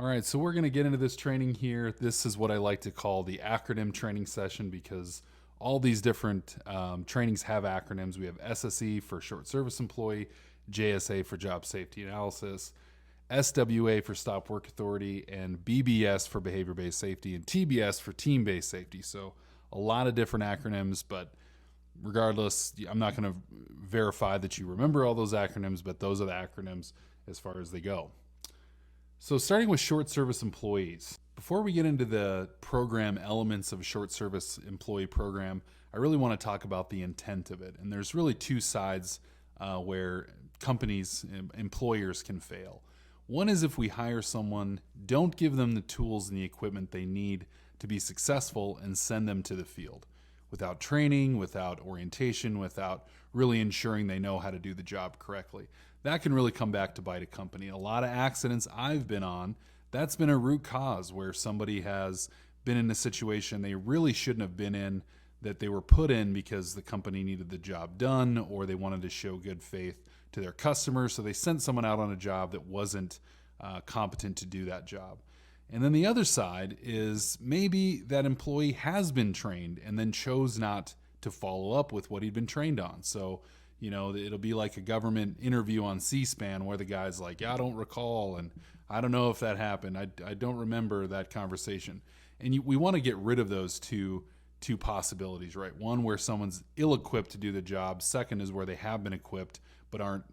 All right, so we're going to get into this training here. This is what I like to call the acronym training session because all these different trainings have acronyms. We have SSE for short service employee, JSA for job safety analysis, SWA for stop work authority, and BBS for behavior based safety, and TBS for team based safety. So a lot of different acronyms, but regardless, I'm not going to verify that you remember all those acronyms, but those are the acronyms as far as they go. So starting with short service employees. Before we get into the program elements of a short service employee program, I really want to talk about the intent of it. And there's really two sides where companies, employers can fail. One is if we hire someone, don't give them the tools and the equipment they need to be successful and send them to the field without training, without orientation, without really ensuring they know how to do the job correctly. That can really come back to bite a company. A lot of accidents I've been on, that's been a root cause where somebody has been in a situation they really shouldn't have been in, that they were put in because the company needed the job done or they wanted to show good faith to their customers. So they sent someone out on a job that wasn't competent to do that job. And then the other side is maybe that employee has been trained and then chose not to follow up with what he'd been trained on. So, it'll be like a government interview on C-SPAN where the guy's like, yeah, I don't recall, and I don't know if that happened. I don't remember that conversation. And we want to get rid of those two possibilities, right? One where someone's ill-equipped to do the job. Second is where they have been equipped but aren't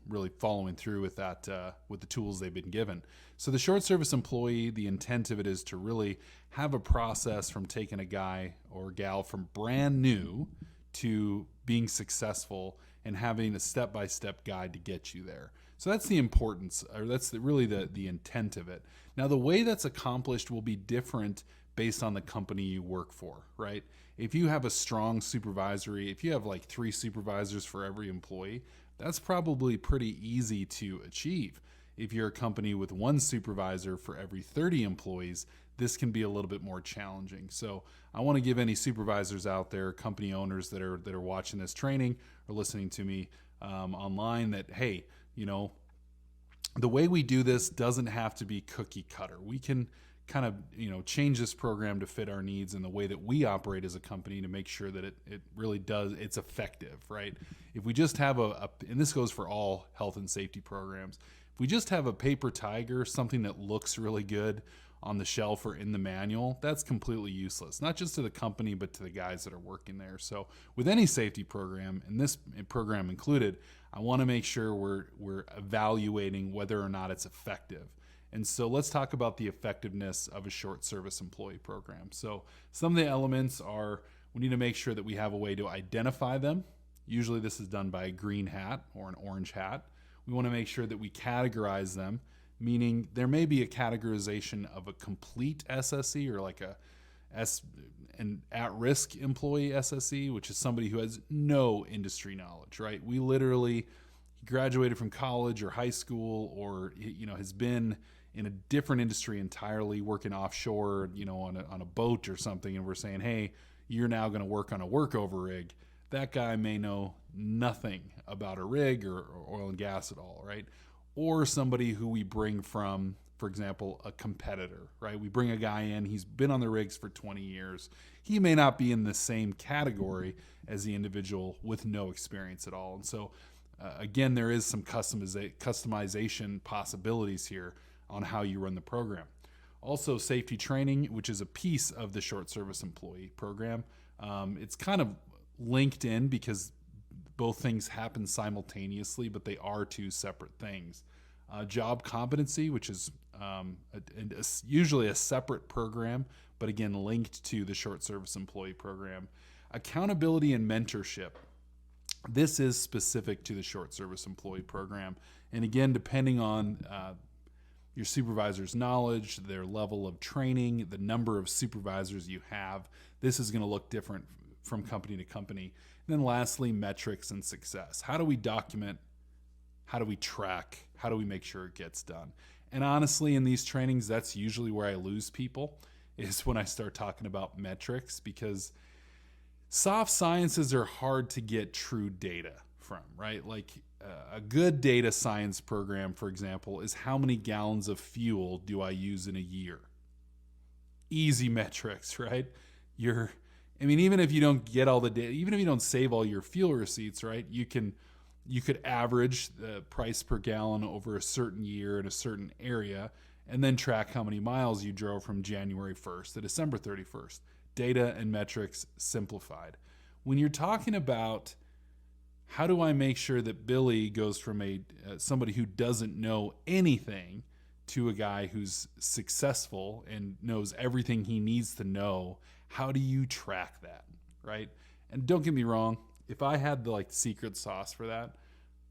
really following through with that with the tools they've been given. So the short service employee, the intent of it is to really have a process from taking a guy or gal from brand new to being successful and having a step-by-step guide to get you there. So that's the importance, or that's really the intent of it. Now, the way that's accomplished will be different based on the company you work for, right? If you have a strong supervisory, if you have like 3 supervisors for every employee, that's probably pretty easy to achieve. If you're a company with 1 supervisor for every 30 employees, this can be a little bit more challenging. So I want to give any supervisors out there, company owners that are watching this training or listening to me online that, hey, the way we do this doesn't have to be cookie cutter. We can kind of change this program to fit our needs and the way that we operate as a company to make sure that it really it's effective, right? If we just have and this goes for all health and safety programs, if we just have a paper tiger, something that looks really good on the shelf or in the manual, that's completely useless, not just to the company, but to the guys that are working there. So with any safety program, and this program included, I want to make sure we're evaluating whether or not it's effective. And so let's talk about the effectiveness of a short service employee program. So some of the elements are, we need to make sure that we have a way to identify them. Usually this is done by a green hat or an orange hat. We want to make sure that we categorize them, meaning there may be a categorization of a complete SSE or like an at-risk employee SSE, which is somebody who has no industry knowledge, right? We literally graduated from college or high school or has been in a different industry entirely, working offshore, on a boat or something, and we're saying, hey, you're now going to work on a workover rig. That guy may know nothing about a rig or oil and gas at all, right? Or somebody who we bring from, for example, a competitor, right? We bring a guy in, he's been on the rigs for 20 years. He may not be in the same category as the individual with no experience at all. And so, again, there is some customization possibilities here on how you run the program. Also, safety training, which is a piece of the short service employee program. It's kind of linked in because both things happen simultaneously, but they are 2 separate things. Job competency, which is usually a separate program, but again, linked to the short service employee program. Accountability and mentorship. This is specific to the short service employee program. And again, depending on your supervisor's knowledge, their level of training, the number of supervisors you have, this is going to look different from company to company. And then lastly, metrics and success. How do we document? How do we track? How do we make sure it gets done? And honestly, in these trainings, that's usually where I lose people, is when I start talking about metrics, because soft sciences are hard to get true data from, right? Like a good data science program, for example, is how many gallons of fuel do I use in a year? Easy metrics, right? Even if you don't get all the data, even if you don't save all your fuel receipts, right? You could average the price per gallon over a certain year in a certain area and then track how many miles you drove from January 1st to December 31st. Data and metrics simplified. When you're talking about how do I make sure that Billy goes from somebody who doesn't know anything to a guy who's successful and knows everything he needs to know, how do you track that, right? And don't get me wrong, if I had the secret sauce for that,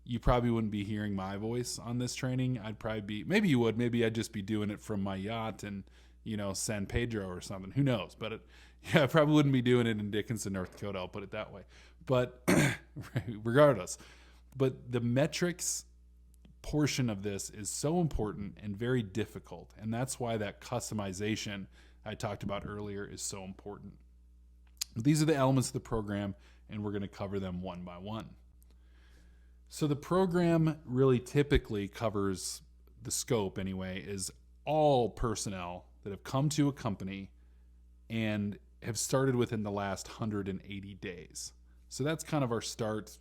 you probably wouldn't be hearing my voice on this training. Maybe you would, maybe I'd just be doing it from my yacht in, San Pedro or something. Who knows? But I probably wouldn't be doing it in Dickinson, North Dakota. I'll put it that way. But regardless, but the metrics portion of this is so important and very difficult. And that's why that customization I talked about earlier is so important. These are the elements of the program, and we're going to cover them one by one. So the program really typically covers, the scope anyway, is all personnel that have come to a company and have started within the last 180 days. So that's kind of our start.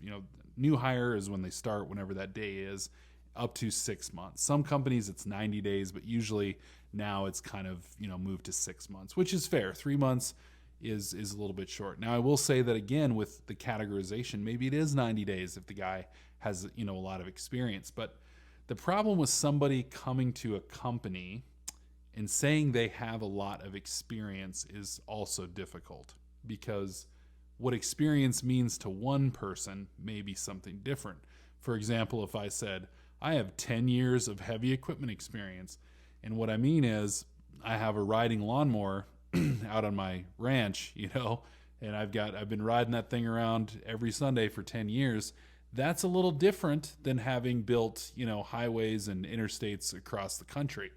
New hire is when they start, whenever that day is, up to 6 months. Some companies it's 90 days, but usually now it's kind of, moved to 6 months, which is fair. 3 months is a little bit short. Now I will say that again, with the categorization, maybe it is 90 days if the guy has, a lot of experience. But the problem with somebody coming to a company and saying they have a lot of experience is also difficult, because what experience means to one person may be something different. For example, if I said, I have 10 years of heavy equipment experience, and what I mean is I have a riding lawnmower out on my ranch, and I've been riding that thing around every Sunday for 10 years. That's a little different than having built, highways and interstates across the country.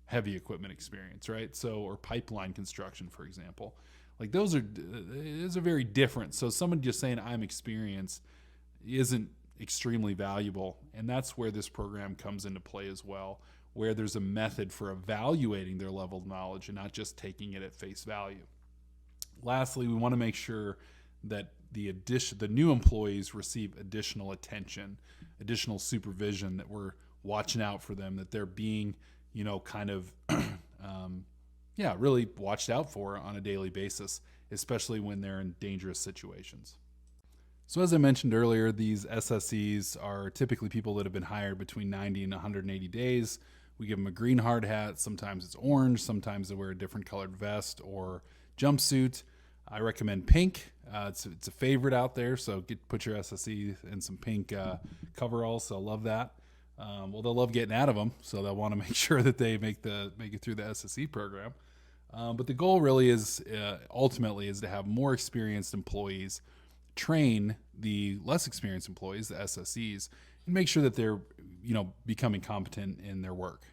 Heavy equipment experience, right? So, or pipeline construction, for example. Those are very different. So someone just saying I'm experienced isn't extremely valuable. And that's where this program comes into play as well, where there's a method for evaluating their level of knowledge and not just taking it at face value. Lastly, we want to make sure that the new employees receive additional attention, additional supervision, that we're watching out for them, that they're being, really watched out for on a daily basis, especially when they're in dangerous situations. So as I mentioned earlier, these SSEs are typically people that have been hired between 90 and 180 days. We give them a green hard hat. Sometimes it's orange. Sometimes they wear a different colored vest or jumpsuit. I recommend pink. It's a favorite out there, so put your SSE in some pink coveralls. They'll love that. They'll love getting out of them, so they'll want to make sure that they make it through the SSE program. But the goal really is ultimately is to have more experienced employees train the less experienced employees, the SSEs, and make sure that they're becoming competent in their work.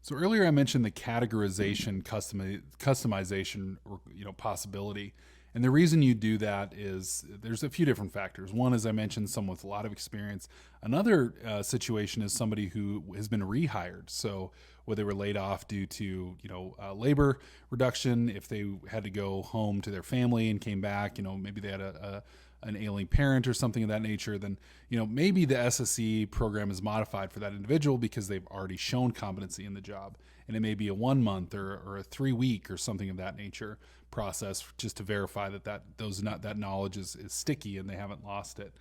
So earlier I mentioned the categorization, customization, possibility. And the reason you do that is there's a few different factors. One, as I mentioned, someone with a lot of experience. Another situation is somebody who has been rehired. So whether they were laid off due to labor reduction, if they had to go home to their family and came back, maybe they had an ailing parent or something of that nature, then maybe the SSE program is modified for that individual because they've already shown competency in the job. And it may be a 1 month or a 3 week or something of that nature process, just to verify that knowledge is sticky and they haven't lost it.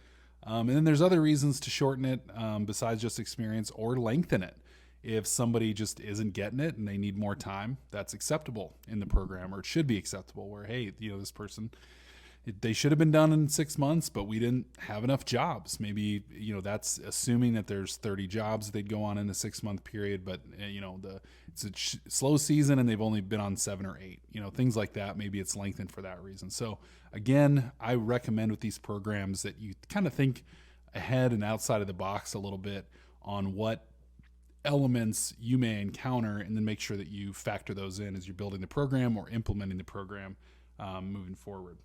And then there's other reasons to shorten it besides just experience, or lengthen it. If somebody just isn't getting it and they need more time, that's acceptable in the program, or it should be acceptable, where, hey, this person, they should have been done in 6 months, but we didn't have enough jobs. Maybe, that's assuming that there's 30 jobs they'd go on in a 6 month period, but it's a slow season and they've only been on 7 or 8, things like that. Maybe it's lengthened for that reason. So again, I recommend with these programs that you kind of think ahead and outside of the box a little bit on what elements you may encounter, and then make sure that you factor those in as you're building the program or implementing the program moving forward.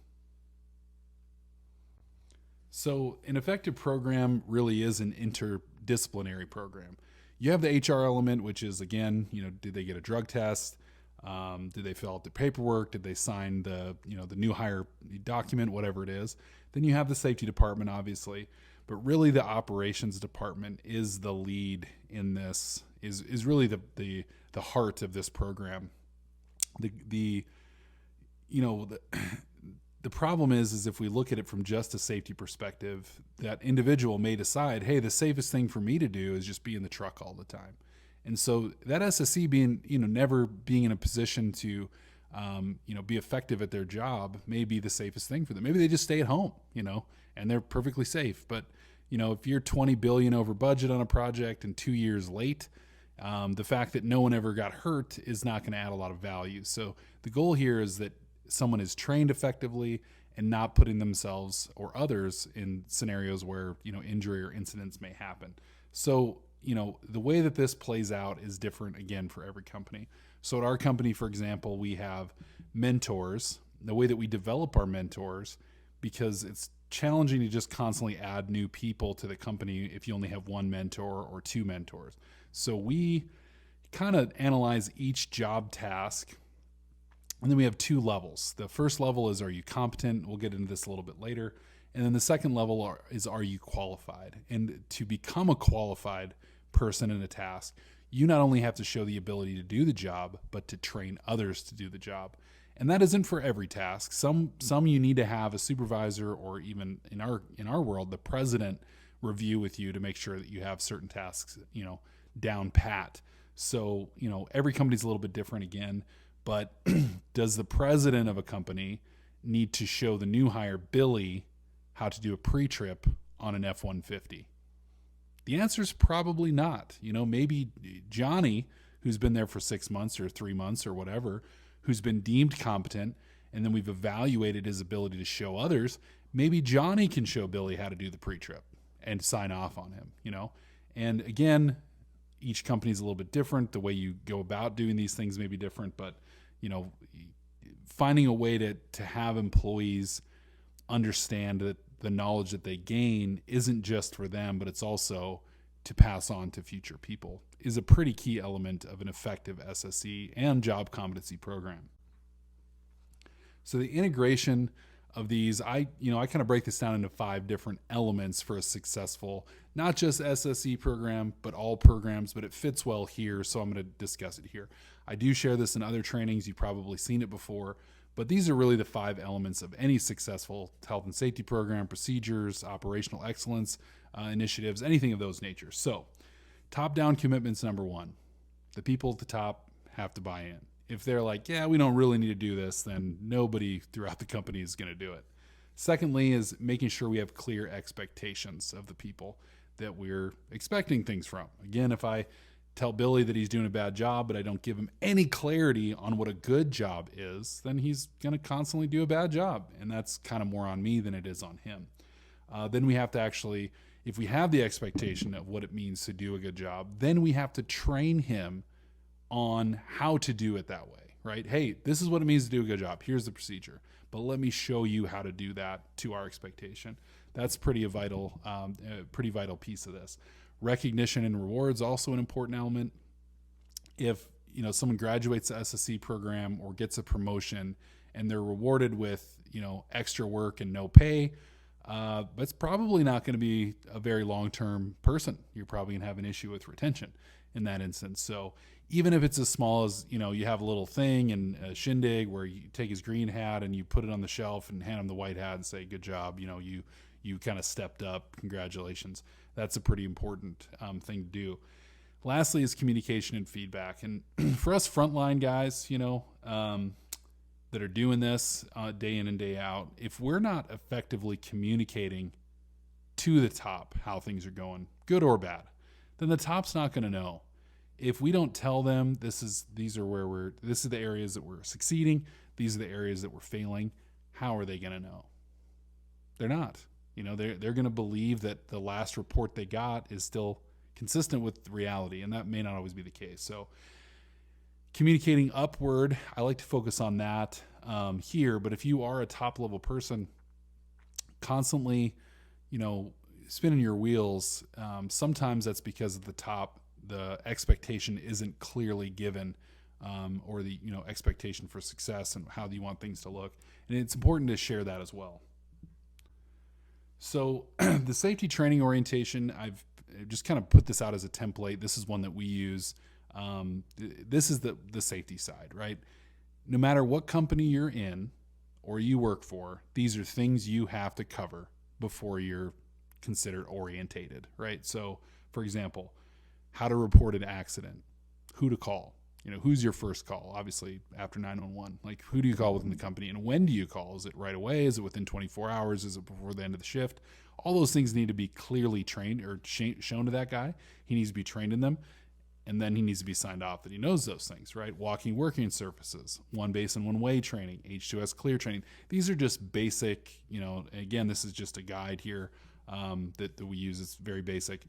So an effective program really is an interdisciplinary program. You have the HR element, which is, again, did they get a drug test? Did they fill out the paperwork? Did they sign the new hire document, whatever it is? Then you have the safety department, obviously, but really the operations department is the lead in this, is really the heart of this program. The the problem is if we look at it from just a safety perspective, that individual may decide, hey, the safest thing for me to do is just be in the truck all the time. And so that SSE being, never being in a position to, be effective at their job may be the safest thing for them. Maybe they just stay at home, and they're perfectly safe. But, if you're 20 billion over budget on a project and 2 years late, the fact that no one ever got hurt is not going to add a lot of value. So the goal here is that someone is trained effectively and not putting themselves or others in scenarios where, injury or incidents may happen. So, the way that this plays out is different, again, for every company. So at our company, for example, we have mentors. The way that we develop our mentors, because it's challenging to just constantly add new people to the company if you only have one mentor or two mentors. So we kind of analyze each job task, and then we have two levels. The first level is, are you competent? We'll get into this a little bit later. And then the second level is, are you qualified? And to become a qualified person in a task, you not only have to show the ability to do the job, but to train others to do the job. And that isn't for every task. Some you need to have a supervisor, or even in our world, the president review with you to make sure that you have certain tasks, down pat. So, every company's a little bit different again, but does the president of a company need to show the new hire, Billy, how to do a pre-trip on an F-150? The answer is probably not. Maybe Johnny, who's been there for 6 months or 3 months or whatever, who's been deemed competent, and then we've evaluated his ability to show others, maybe Johnny can show Billy how to do the pre-trip and sign off on him, And again, each company is a little bit different. The way you go about doing these things may be different, but, finding a way to have employees understand that the knowledge that they gain isn't just for them, but it's also to pass on to future people, is a pretty key element of an effective SSE and job competency program. So the integration of these, I kind of break this down into 5 different elements for a successful, not just SSE program, but all programs, but it fits well here, so I'm going to discuss it here. I do share this in other trainings. You've probably seen it before, but these are really the 5 elements of any successful health and safety program: procedures, operational excellence, initiatives, anything of those natures. So top-down commitments, number 1. The people at the top have to buy in. If they're like, yeah, we don't really need to do this, then nobody throughout the company is going to do it. Secondly is making sure we have clear expectations of the people that we're expecting things from. Again, if I tell Billy that he's doing a bad job, but I don't give him any clarity on what a good job is, then he's going to constantly do a bad job. And that's kind of more on me than it is on him. Then we have to actually, if we have the expectation of what it means to do a good job, then we have to train him on how to do it that way, right? Hey, this is what it means to do a good job. Here's the procedure, but let me show you how to do that to our expectation. That's pretty vital piece of this. Recognition and rewards, also an important element. If someone graduates the SSE program or gets a promotion and they're rewarded with extra work and no pay, that's probably not going to be a very long-term person. You're probably going to have an issue with retention in that instance. So even if it's as small as, you have a little thing and a shindig where you take his green hat and you put it on the shelf and hand him the white hat and say, good job, you kind of stepped up, congratulations. That's a pretty important thing to do. Lastly is communication and feedback. And for us frontline guys, that are doing this day in and day out, if we're not effectively communicating to the top how things are going, good or bad, then the top's not going to know. If we don't tell them this is the areas that we're succeeding, these are the areas that we're failing, how are they going to know? They're not. They're going to believe that the last report they got is still consistent with reality, and that may not always be the case. So communicating upward, I like to focus on that here, but if you are a top level person, constantly spinning your wheels, sometimes that's because at the top, the expectation isn't clearly given, or the, expectation for success and how do you want things to look. And it's important to share that as well. So the safety training orientation, I've just kind of put this out as a template. This is one that we use. This is the safety side, right? No matter what company you're in or you work for, these are things you have to cover before you're considered orientated, right? So, for example, how to report an accident, who to call, who's your first call, obviously after 911, like who do you call within the company and when do you call? Is it right away? Is it within 24 hours? Is it before the end of the shift? All those things need to be clearly trained or shown to that guy. He needs to be trained in them. And then he needs to be signed off that he knows those things, right? Walking, working surfaces, one basin, one way training, H2S clear training. These are just basic, again, this is just a guide here that we use. It's very basic.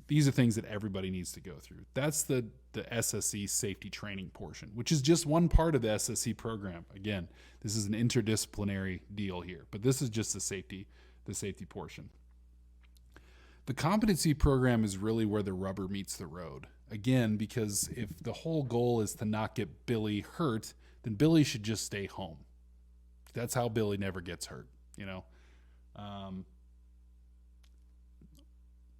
These are things that everybody needs to go through. That's the SSE safety training portion, which is just one part of the SSE program. Again, this is an interdisciplinary deal here, but this is just the safety portion. The competency program is really where the rubber meets the road. Again, because if the whole goal is to not get Billy hurt, then Billy should just stay home. That's how Billy never gets hurt,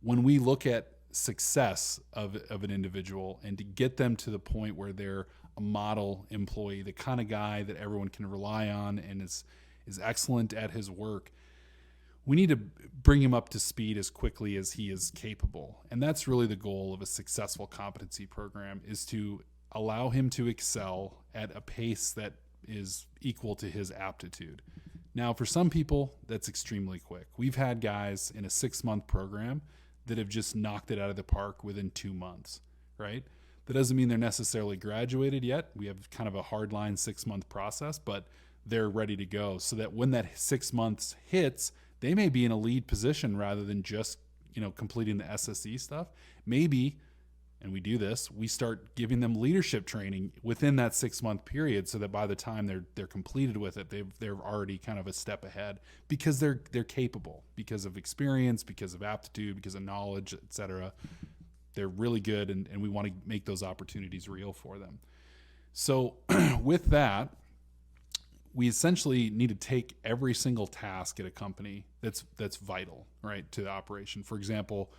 When we look at success of an individual and to get them to the point where they're a model employee, the kind of guy that everyone can rely on and is excellent at his work, we need to bring him up to speed as quickly as he is capable. And that's really the goal of a successful competency program, is to allow him to excel at a pace that is equal to his aptitude. Now, for some people, that's extremely quick. We've had guys in a 6-month program that have just knocked it out of the park within 2 months, right? That doesn't mean they're necessarily graduated yet. We have kind of a hardline 6-month process, but they're ready to go so that when that 6 months hits, they may be in a lead position rather than just, completing the SSE stuff. Maybe, and we do this, we start giving them leadership training within that 6-month period so that by the time they're completed with it, they're already kind of a step ahead because they're capable, because of experience, because of aptitude, because of knowledge, etc. They're really good, and we want to make those opportunities real for them. So with that, we essentially need to take every single task at a company that's vital, right, to the operation. For example,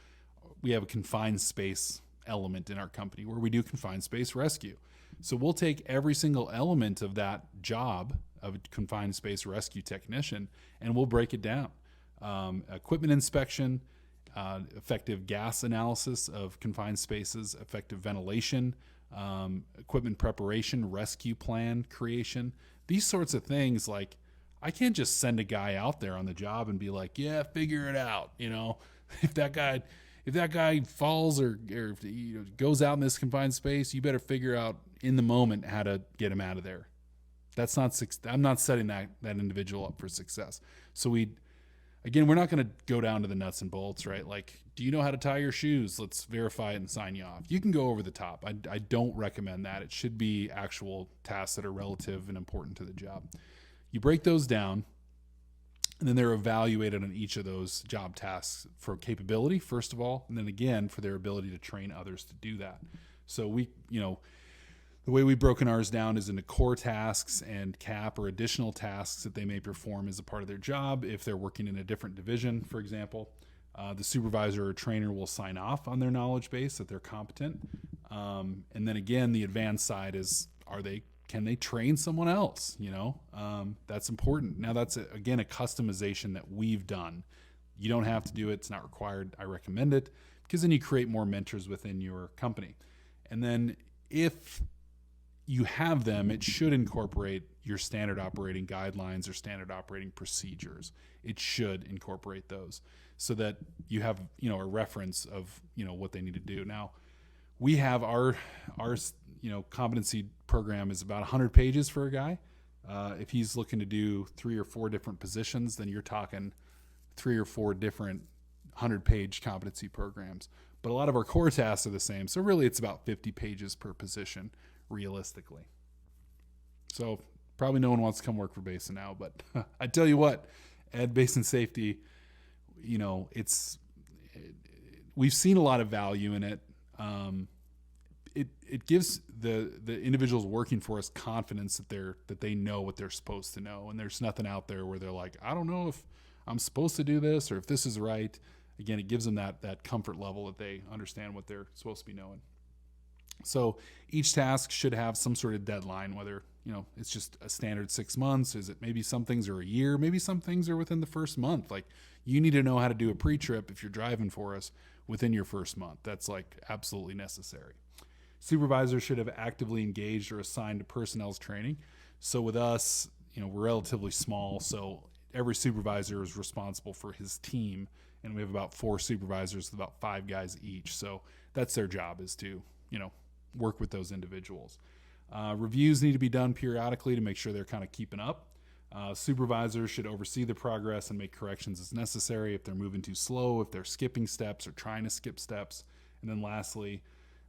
we have a confined space element in our company where we do confined space rescue. So we'll take every single element of that job of a confined space rescue technician and we'll break it down. Equipment inspection, effective gas analysis of confined spaces, effective ventilation, equipment preparation, rescue plan creation. These sorts of things, like I can't just send a guy out there on the job and be like, yeah, figure it out. If that guy falls or goes out in this confined space, you better figure out in the moment how to get him out of there. I'm not setting that individual up for success. So we're not going to go down to the nuts and bolts, right? Like, do you know how to tie your shoes? Let's verify it and sign you off. You can go over the top. I don't recommend that. It should be actual tasks that are relative and important to the job. You break those down, and then they're evaluated on each of those job tasks for capability, first of all, and then again for their ability to train others to do that. So the way we've broken ours down is into core tasks and cap or additional tasks that they may perform as a part of their job if they're working in a different division, for example. The supervisor or trainer will sign off on their knowledge base that they're competent. And then again, the advanced side is, can they train someone else? That's important. Now that's again a customization that we've done. You don't have to do it. It's not required. I recommend it because then you create more mentors within your company. And then if you have them, it should incorporate your standard operating guidelines or standard operating procedures. It should incorporate those so that you have, a reference of, what they need to do. Now, we have our competency program is about 100 pages for a guy. If he's looking to do 3 or 4 different positions, then you're talking 3 or 4 different 100-page competency programs. But a lot of our core tasks are the same. So really it's about 50 pages per position, realistically. So probably no one wants to come work for Basin now, but I tell you what, at Basin Safety, we've seen a lot of value in it. It gives the individuals working for us confidence that they know what they're supposed to know, and there's nothing out there where they're like, I don't know if I'm supposed to do this or if this is right. Again, it gives them that comfort level that they understand what they're supposed to be knowing. So each task should have some sort of deadline, whether it's just a standard 6 months. Is it maybe some things are a year? Maybe some things are within the first month. Like, you need to know how to do a pre-trip if you're driving for us within your first month. That's like absolutely necessary. Supervisors should have actively engaged or assigned to personnel's training. So with us, we're relatively small, so every supervisor is responsible for his team, and we have about 4 supervisors with about 5 guys each. So that's their job, is to work with those individuals. Reviews need to be done periodically to make sure they're kind of keeping up. Supervisors should oversee the progress and make corrections as necessary if they're moving too slow, if they're skipping steps or trying to skip steps. And then lastly,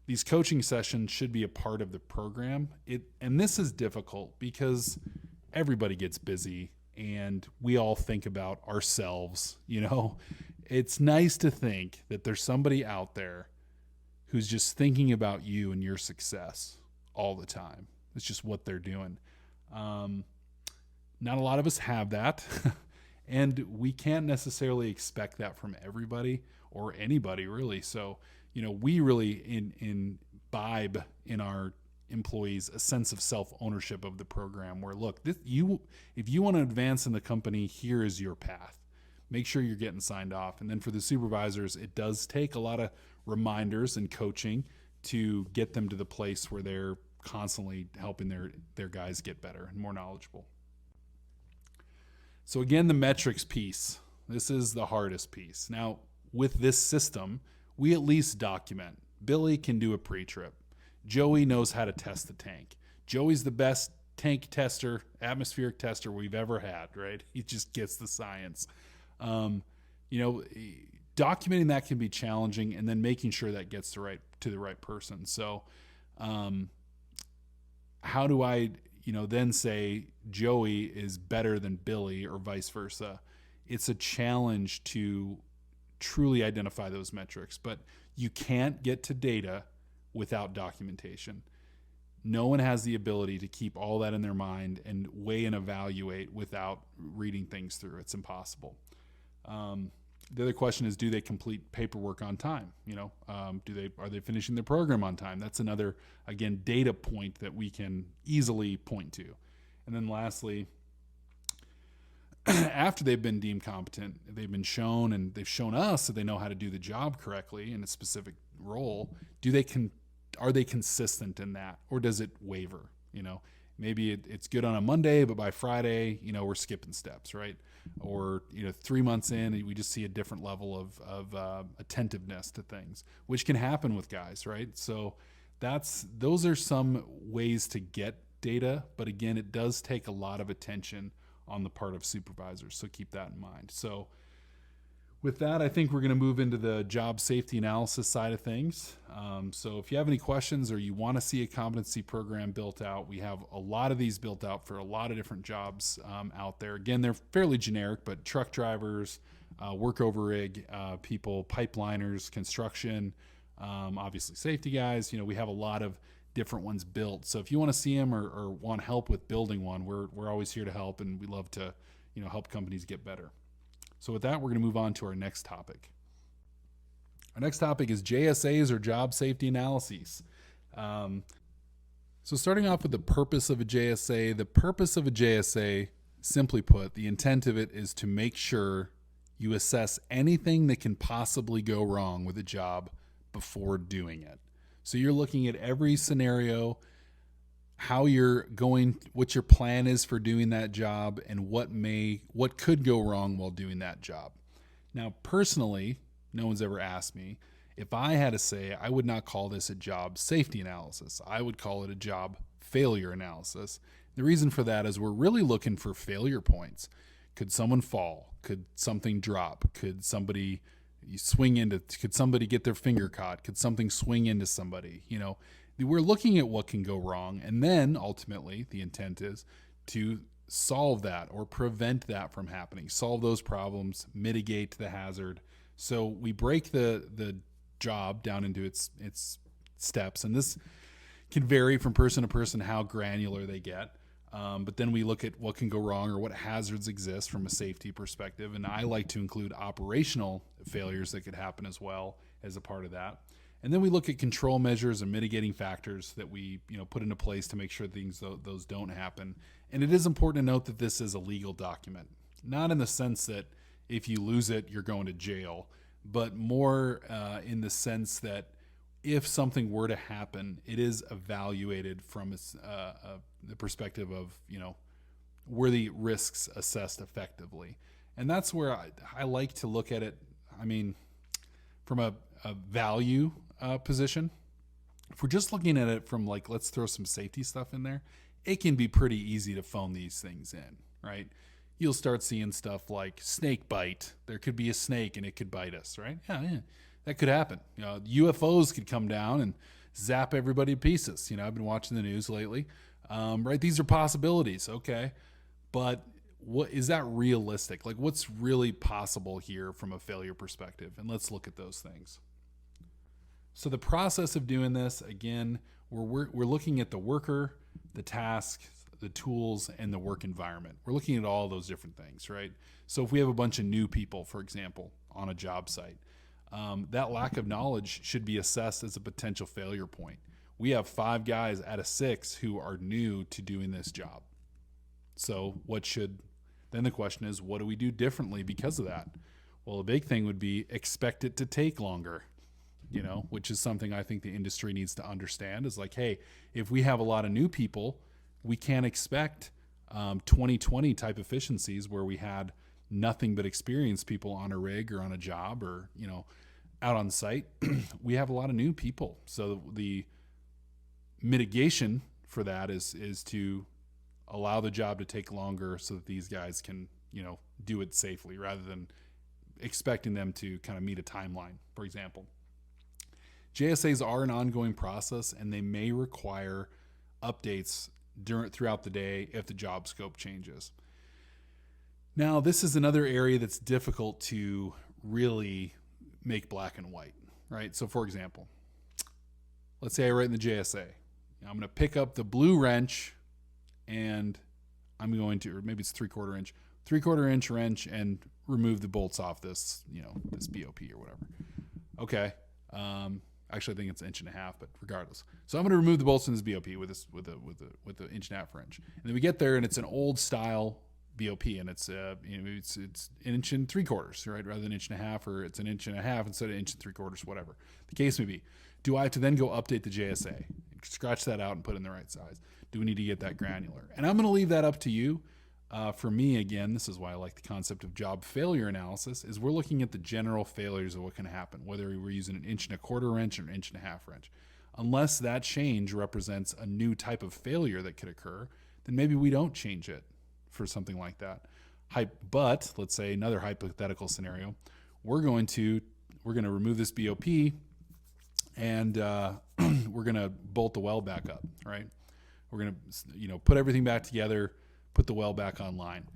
these coaching sessions should be a part of the program. And this is difficult because everybody gets busy and we all think about ourselves. It's nice to think that there's somebody out there who's just thinking about you and your success all the time. It's just what they're doing. Not a lot of us have that, and we can't necessarily expect that from everybody or anybody, really. So, we really imbibe in our employees a sense of self-ownership of the program where, look, if you want to advance in the company, here is your path. Make sure you're getting signed off. And then for the supervisors, it does take a lot of reminders and coaching to get them to the place where they're constantly helping their guys get better and more knowledgeable. So again, the metrics piece. This is the hardest piece. Now, with this system, we at least document. Billy can do a pre-trip. Joey knows how to test the tank. Joey's the best tank tester, atmospheric tester we've ever had, right? He just gets the science. Documenting that can be challenging, and then making sure that gets to the right person. So, how do I, then say Joey is better than Billy or vice versa? It's a challenge to truly identify those metrics, but you can't get to data without documentation. No one has the ability to keep all that in their mind and weigh and evaluate without reading things through. It's impossible. The other question is, do they complete paperwork on time? Are they finishing their program on time? That's another, again, data point that we can easily point to. And then lastly, after they've been deemed competent, they've been shown, and they've shown us that they know how to do the job correctly in a specific role. Are they consistent in that, or does it waver? Maybe it's good on a Monday, but by Friday, we're skipping steps, right? Or 3 months in, we just see a different level of attentiveness to things, which can happen with guys, right? So those are some ways to get data, but again, it does take a lot of attention on the part of supervisors. So keep that in mind. So with that, I think we're going to move into the job safety analysis side of things. So if you have any questions or you want to see a competency program built out, we have a lot of these built out for a lot of different jobs out there. Again, they're fairly generic, but truck drivers, work over rig people, pipeliners, construction, obviously safety guys. We have a lot of different ones built. So if you want to see them or want help with building one, we're always here to help, and we love to help companies get better. So with that, we're going to move on to our next topic. Our next topic is JSAs, or job safety analyses. So starting off with the purpose of a JSA, the purpose of a JSA, simply put, the intent of it is to make sure you assess anything that can possibly go wrong with a job before doing it. So you're looking at every scenario, how you're going, what your plan is for doing that job, and what could go wrong while doing that job. Now, personally, no one's ever asked me. If I had to say, I would not call this a job safety analysis. I would call it a job failure analysis. The reason for that is we're really looking for failure points. Could someone fall? Could something drop? Could somebody could somebody get their finger caught? Could something swing into somebody? We're looking at what can go wrong, and then ultimately the intent is to solve that or prevent that from happening, solve those problems, mitigate the hazard. So we break the job down into its steps, and this can vary from person to person how granular they get. But then we look at what can go wrong or what hazards exist from a safety perspective. And I like to include operational failures that could happen as well as a part of that. And then we look at control measures and mitigating factors that we put into place to make sure those don't happen. And it is important to note that this is a legal document, not in the sense that if you lose it, you're going to jail, but more in the sense that if something were to happen, it is evaluated from the perspective of, were the risks assessed effectively. And that's where I like to look at it. I mean, from a value position, if we're just looking at it from let's throw some safety stuff in there, it can be pretty easy to phone these things in, right? You'll start seeing stuff like snake bite. There could be a snake and it could bite us, right? Yeah. That could happen. UFOs could come down and zap everybody to pieces. I've been watching the news lately, right? These are possibilities, okay? But what is that realistic? What's really possible here from a failure perspective? And let's look at those things. So the process of doing this, again, we're looking at the worker, the task, the tools, and the work environment. We're looking at all those different things, right? So if we have a bunch of new people, for example, on a job site, that lack of knowledge should be assessed as a potential failure point. We have 5 guys out of 6 who are new to doing this job. So then the question is, what do we do differently because of that? Well, a big thing would be expect it to take longer, which is something I think the industry needs to understand is hey, if we have a lot of new people, we can't expect 2020 type efficiencies where we had nothing but experienced people on a rig or on a job or, out on site. We have a lot of new people. So the mitigation for that is to allow the job to take longer so that these guys can, do it safely rather than expecting them to kind of meet a timeline, for example. JSAs are an ongoing process and they may require updates throughout the day if the job scope changes. Now, this is another area that's difficult to really make black and white, right? So for example, let's say I write in the JSA, I'm going to pick up the blue wrench and I'm going to, or maybe it's 3/4 inch wrench and remove the bolts off this, this BOP or whatever. Okay. Actually, I think it's 1.5 inches, but regardless. So I'm going to remove the bolts from this BOP with the 1.5 inch wrench. And then we get there and it's an old style BOP and it's 1 inch and 3/4, right? Rather than 1.5 inches, or it's 1.5 inches instead of 1 3/4, whatever the case may be. Do I have to then go update the JSA, scratch that out and put in the right size? Do we need to get that granular? And I'm going to leave that up to you. For me, again, this is why I like the concept of job failure analysis, is we're looking at the general failures of what can happen, whether we're using 1 1/4 wrench or 1.5 inch wrench. Unless that change represents a new type of failure that could occur, then maybe we don't change it for something like that. But let's say another hypothetical scenario, we're going to remove this BOP and we're going to bolt the well back up, right? We're going to put everything back together, put the well back online.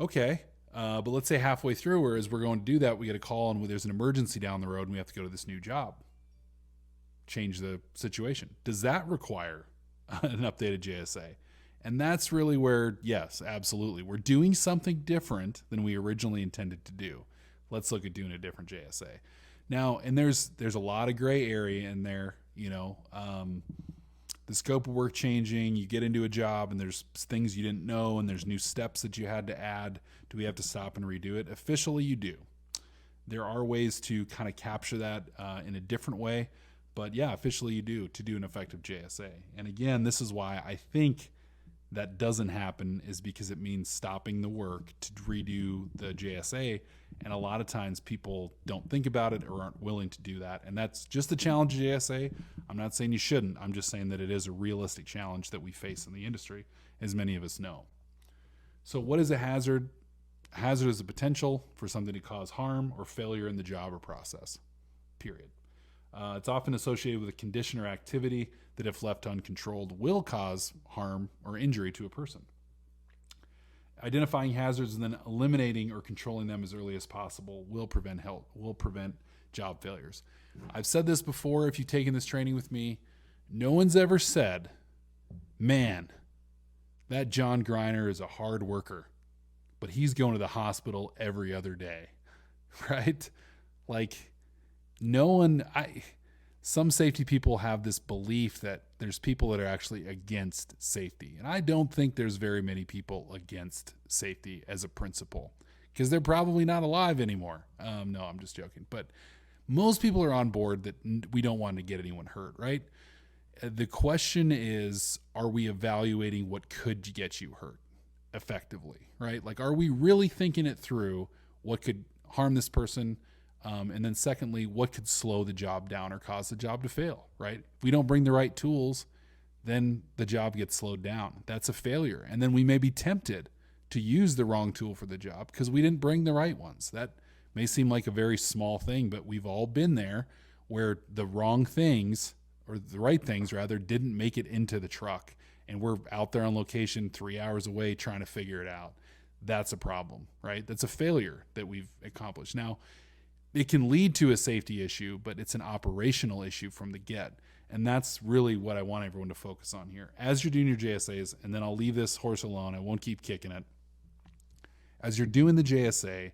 Okay, but let's say halfway through, or as we're going to do that, we get a call and there's an emergency down the road and we have to go to this new job. Change the situation. Does that require an updated JSA? And that's really where, yes, absolutely. We're doing something different than we originally intended to do. Let's look at doing a different JSA. Now, and there's a lot of gray area in there, the scope of work changing, you get into a job and there's things you didn't know and there's new steps that you had to add. Do we have to stop and redo it? Officially, you do. There are ways to kind of capture that in a different way, but yeah, officially you do to do an effective JSA. And again, this is why I think that doesn't happen, is because it means stopping the work to redo the JSA. And a lot of times people don't think about it or aren't willing to do that. And that's just the challenge of JSA. I'm not saying you shouldn't. I'm just saying that it is a realistic challenge that we face in the industry, as many of us know. So what is a hazard? A hazard is a potential for something to cause harm or failure in the job or process, period. It's often associated with a condition or activity that, if left uncontrolled, will cause harm or injury to a person. Identifying hazards and then eliminating or controlling them as early as possible will prevent job failures. I've said this before. If you've taken this training with me, no one's ever said, man, that John Greiner is a hard worker, but he's going to the hospital every other day, right? Like, some safety people have this belief that there's people that are actually against safety. And I don't think there's very many people against safety as a principle, because they're probably not alive anymore. No, I'm just joking. But most people are on board that we don't want to get anyone hurt, right? The question is, are we evaluating what could get you hurt effectively, right? Like, are we really thinking it through what could harm this person? And then secondly, what could slow the job down or cause the job to fail, right? If we don't bring the right tools, then the job gets slowed down. That's a failure. And then we may be tempted to use the wrong tool for the job because we didn't bring the right ones. That may seem like a very small thing, but we've all been there where the wrong things, or the right things rather, didn't make it into the truck. And we're out there on location 3 hours away trying to figure it out. That's a problem, right? That's a failure that we've accomplished. Now, it can lead to a safety issue, but it's an operational issue from the get. And that's really what I want everyone to focus on here. As you're doing your JSAs, and then I'll leave this horse alone, I won't keep kicking it. As you're doing the JSA,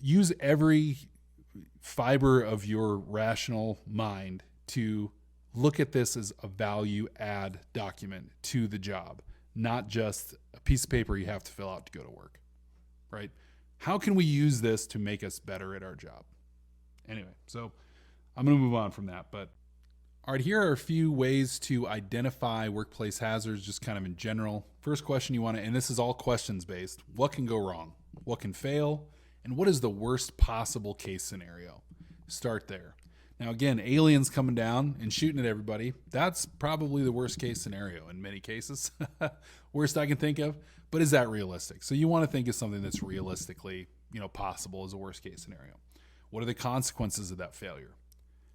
use every fiber of your rational mind to look at this as a value add document to the job, not just a piece of paper you have to fill out to go to work, right? How can we use this to make us better at our job? Anyway, so I'm going to move on from that. But all right, here are a few ways to identify workplace hazards, just kind of in general. First question you want to, and this is all questions based, what can go wrong? What can fail? And what is the worst possible case scenario? Start there. Now, again, aliens coming down and shooting at everybody, that's probably the worst case scenario in many cases. Worst I can think of. But is that realistic? So you want to think of something that's realistically, possible as a worst case scenario. What are the consequences of that failure?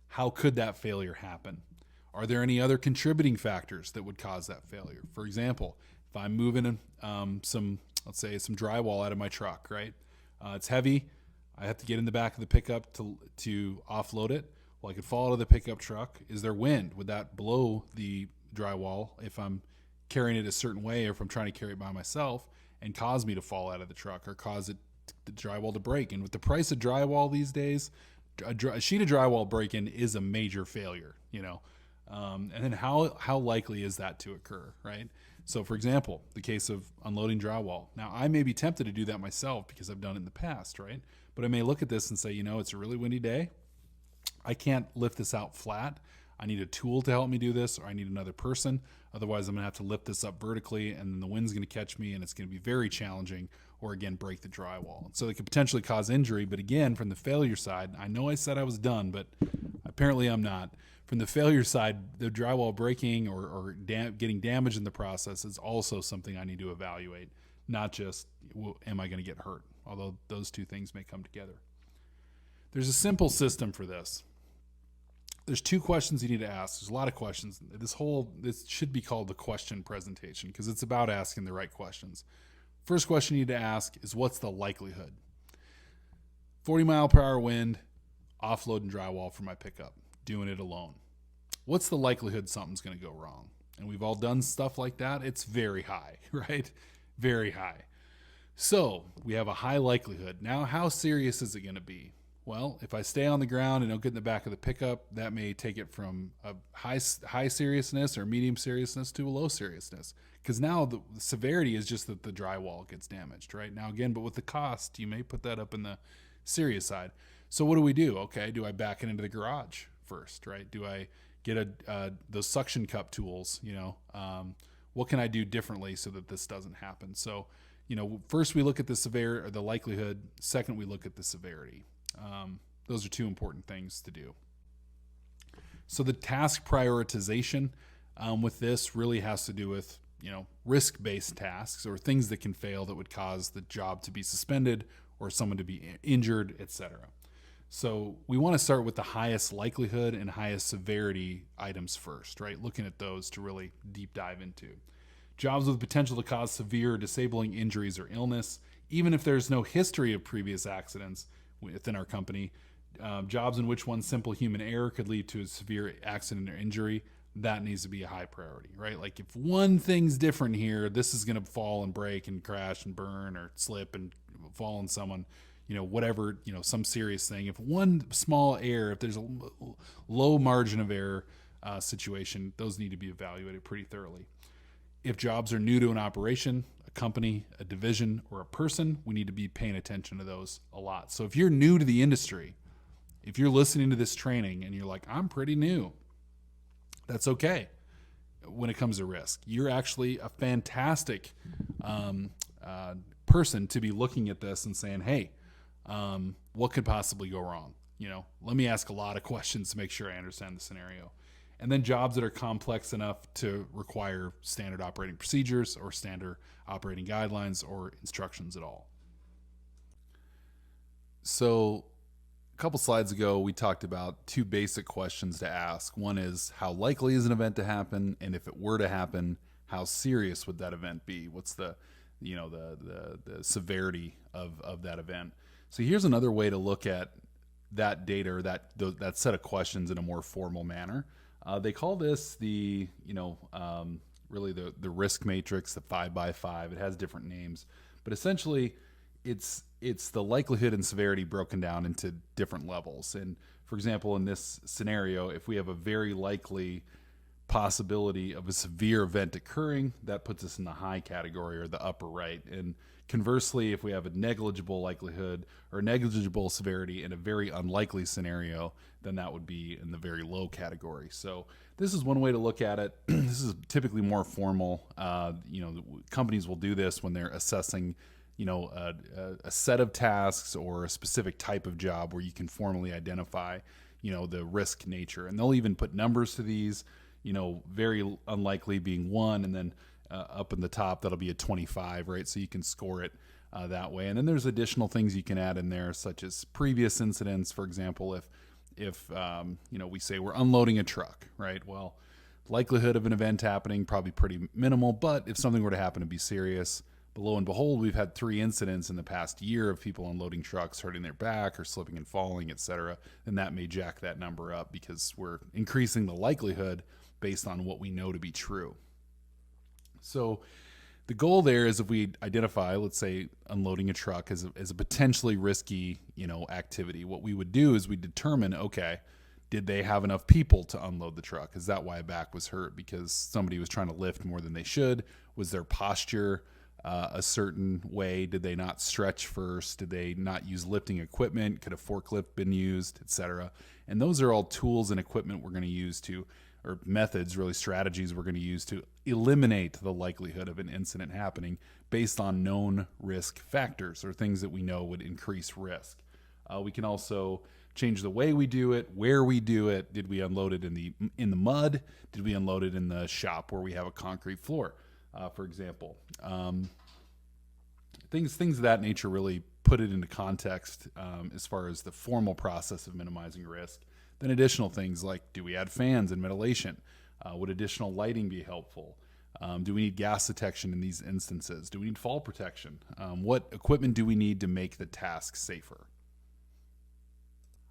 How could that failure happen? Are there any other contributing factors that would cause that failure? For example, if I'm moving some drywall out of my truck, right? It's heavy. I have to get in the back of the pickup to offload it. Well, I could fall out of the pickup truck. Is there wind? Would that blow the drywall if I'm carrying it a certain way, or if I'm trying to carry it by myself, and cause me to fall out of the truck or cause the drywall to break? And with the price of drywall these days, a sheet of drywall break-in is a major failure, and then how likely is that to occur, right? So for example, the case of unloading drywall. Now, I may be tempted to do that myself because I've done it in the past, right? But I may look at this and say, it's a really windy day. I can't lift this out flat. I need a tool to help me do this, or I need another person. Otherwise, I'm going to have to lift this up vertically, and then the wind's going to catch me, and it's going to be very challenging, or again, break the drywall. So it could potentially cause injury. But again, from the failure side, I know I said I was done, but apparently I'm not. From the failure side, the drywall breaking or getting damaged in the process is also something I need to evaluate, not just, am I going to get hurt? Although those two things may come together. There's a simple system for this. There's two questions you need to ask. There's a lot of questions. This should be called the question presentation because it's about asking the right questions. First question you need to ask is, what's the likelihood? 40 mile per hour wind, offloading drywall for my pickup, doing it alone. What's the likelihood something's going to go wrong? And we've all done stuff like that. It's very high, right? Very high. So we have a high likelihood. Now, how serious is it going to be? Well, if I stay on the ground and don't get in the back of the pickup, that may take it from a high seriousness or medium seriousness to a low seriousness. Because now the severity is just that the drywall gets damaged, right? Now again, but with the cost, you may put that up in the serious side. So what do we do? Okay, do I back it into the garage first, right? Do I get those suction cup tools? What can I do differently so that this doesn't happen? So, first we look at the severity or the likelihood. Second, we look at the severity. Those are two important things to do. So the task prioritization with this really has to do with, risk-based tasks or things that can fail that would cause the job to be suspended or someone to be injured, etc. So we want to start with the highest likelihood and highest severity items first, right? Looking at those to really deep dive into. Jobs with potential to cause severe disabling injuries or illness, even if there's no history of previous accidents within our company. Jobs in which one simple human error could lead to a severe accident or injury, that needs to be a high priority, right? Like if one thing's different here, this is going to fall and break and crash and burn or slip and fall on someone, whatever, some serious thing. If one small error, if there's a low margin of error situation, those need to be evaluated pretty thoroughly. If jobs are new to an operation, a company, a division, or a person, we need to be paying attention to those a lot. So if you're new to the industry, if you're listening to this training and you're like, I'm pretty new, that's okay when it comes to risk. You're actually a fantastic person to be looking at this and saying, hey, what could possibly go wrong? Let me ask a lot of questions to make sure I understand the scenario. And then jobs that are complex enough to require standard operating procedures or standard operating guidelines or instructions at all. So a couple slides ago, we talked about two basic questions to ask. One is, how likely is an event to happen? And if it were to happen, how serious would that event be? What's the severity of that event? So here's another way to look at that data or that set of questions in a more formal manner. They call this the risk matrix, the 5x5. It has different names, but essentially it's the likelihood and severity broken down into different levels. And for example, in this scenario, if we have a very likely possibility of a severe event occurring, that puts us in the high category or the upper right. And conversely, if we have a negligible likelihood or negligible severity in a very unlikely scenario, then that would be in the very low category. So this is one way to look at it. This is typically more formal. Companies will do this when they're assessing, a set of tasks or a specific type of job where you can formally identify, the risk nature. And they'll even put numbers to these, very unlikely being 1, and then up in the top, that'll be a 25, right? So you can score it that way. And then there's additional things you can add in there, such as previous incidents. For example, if we say we're unloading a truck, right? Well, likelihood of an event happening, probably pretty minimal, but if something were to happen to be serious, but lo and behold, we've had 3 incidents in the past year of people unloading trucks, hurting their back or slipping and falling, etc. Then that may jack that number up because we're increasing the likelihood based on what we know to be true. So the goal there is, if we identify, let's say, unloading a truck as a potentially risky, activity, what we would do is we determine, okay, did they have enough people to unload the truck? Is that why a back was hurt? Because somebody was trying to lift more than they should? Was their posture a certain way? Did they not stretch first? Did they not use lifting equipment? Could a forklift been used, etc.? And those are all tools and equipment we're going to use or methods, really strategies we're going to use to eliminate the likelihood of an incident happening based on known risk factors or things that we know would increase risk. We can also change the way we do it, where we do it. Did we unload it in the mud? Did we unload it in the shop where we have a concrete floor, for example? Things of that nature really put it into context as far as the formal process of minimizing risk. Then additional things like, do we add fans and ventilation? Would additional lighting be helpful? Do we need gas detection in these instances? Do we need fall protection? What equipment do we need to make the task safer?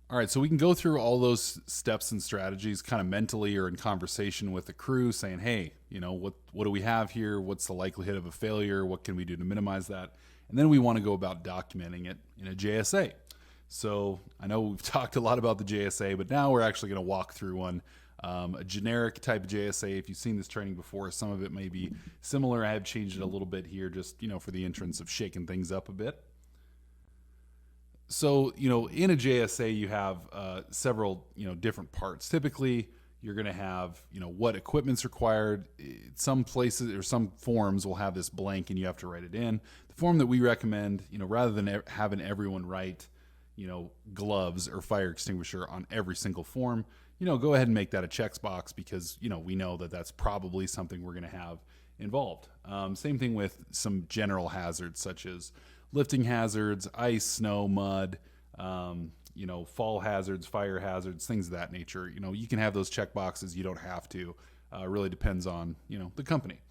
All right, so we can go through all those steps and strategies kind of mentally or in conversation with the crew, saying, hey, what do we have here? What's the likelihood of a failure? What can we do to minimize that? And then we want to go about documenting it in a JSA. So I know we've talked a lot about the JSA, but now we're actually going to walk through one, a generic type of JSA. If you've seen this training before, some of it may be similar. I have changed it a little bit here just, for the entrance of shaking things up a bit. So, in a JSA, you have several, different parts. Typically, you're going to have, what equipment's required. Some places or some forms will have this blank and you have to write it in. The form that we recommend, rather than having everyone write, gloves or fire extinguisher on every single form, go ahead and make that a checkbox because, we know that that's probably something we're going to have involved. Same thing with some general hazards such as lifting hazards, ice, snow, mud, fall hazards, fire hazards, things of that nature. You can have those check boxes. You don't have to. It really depends on, the company.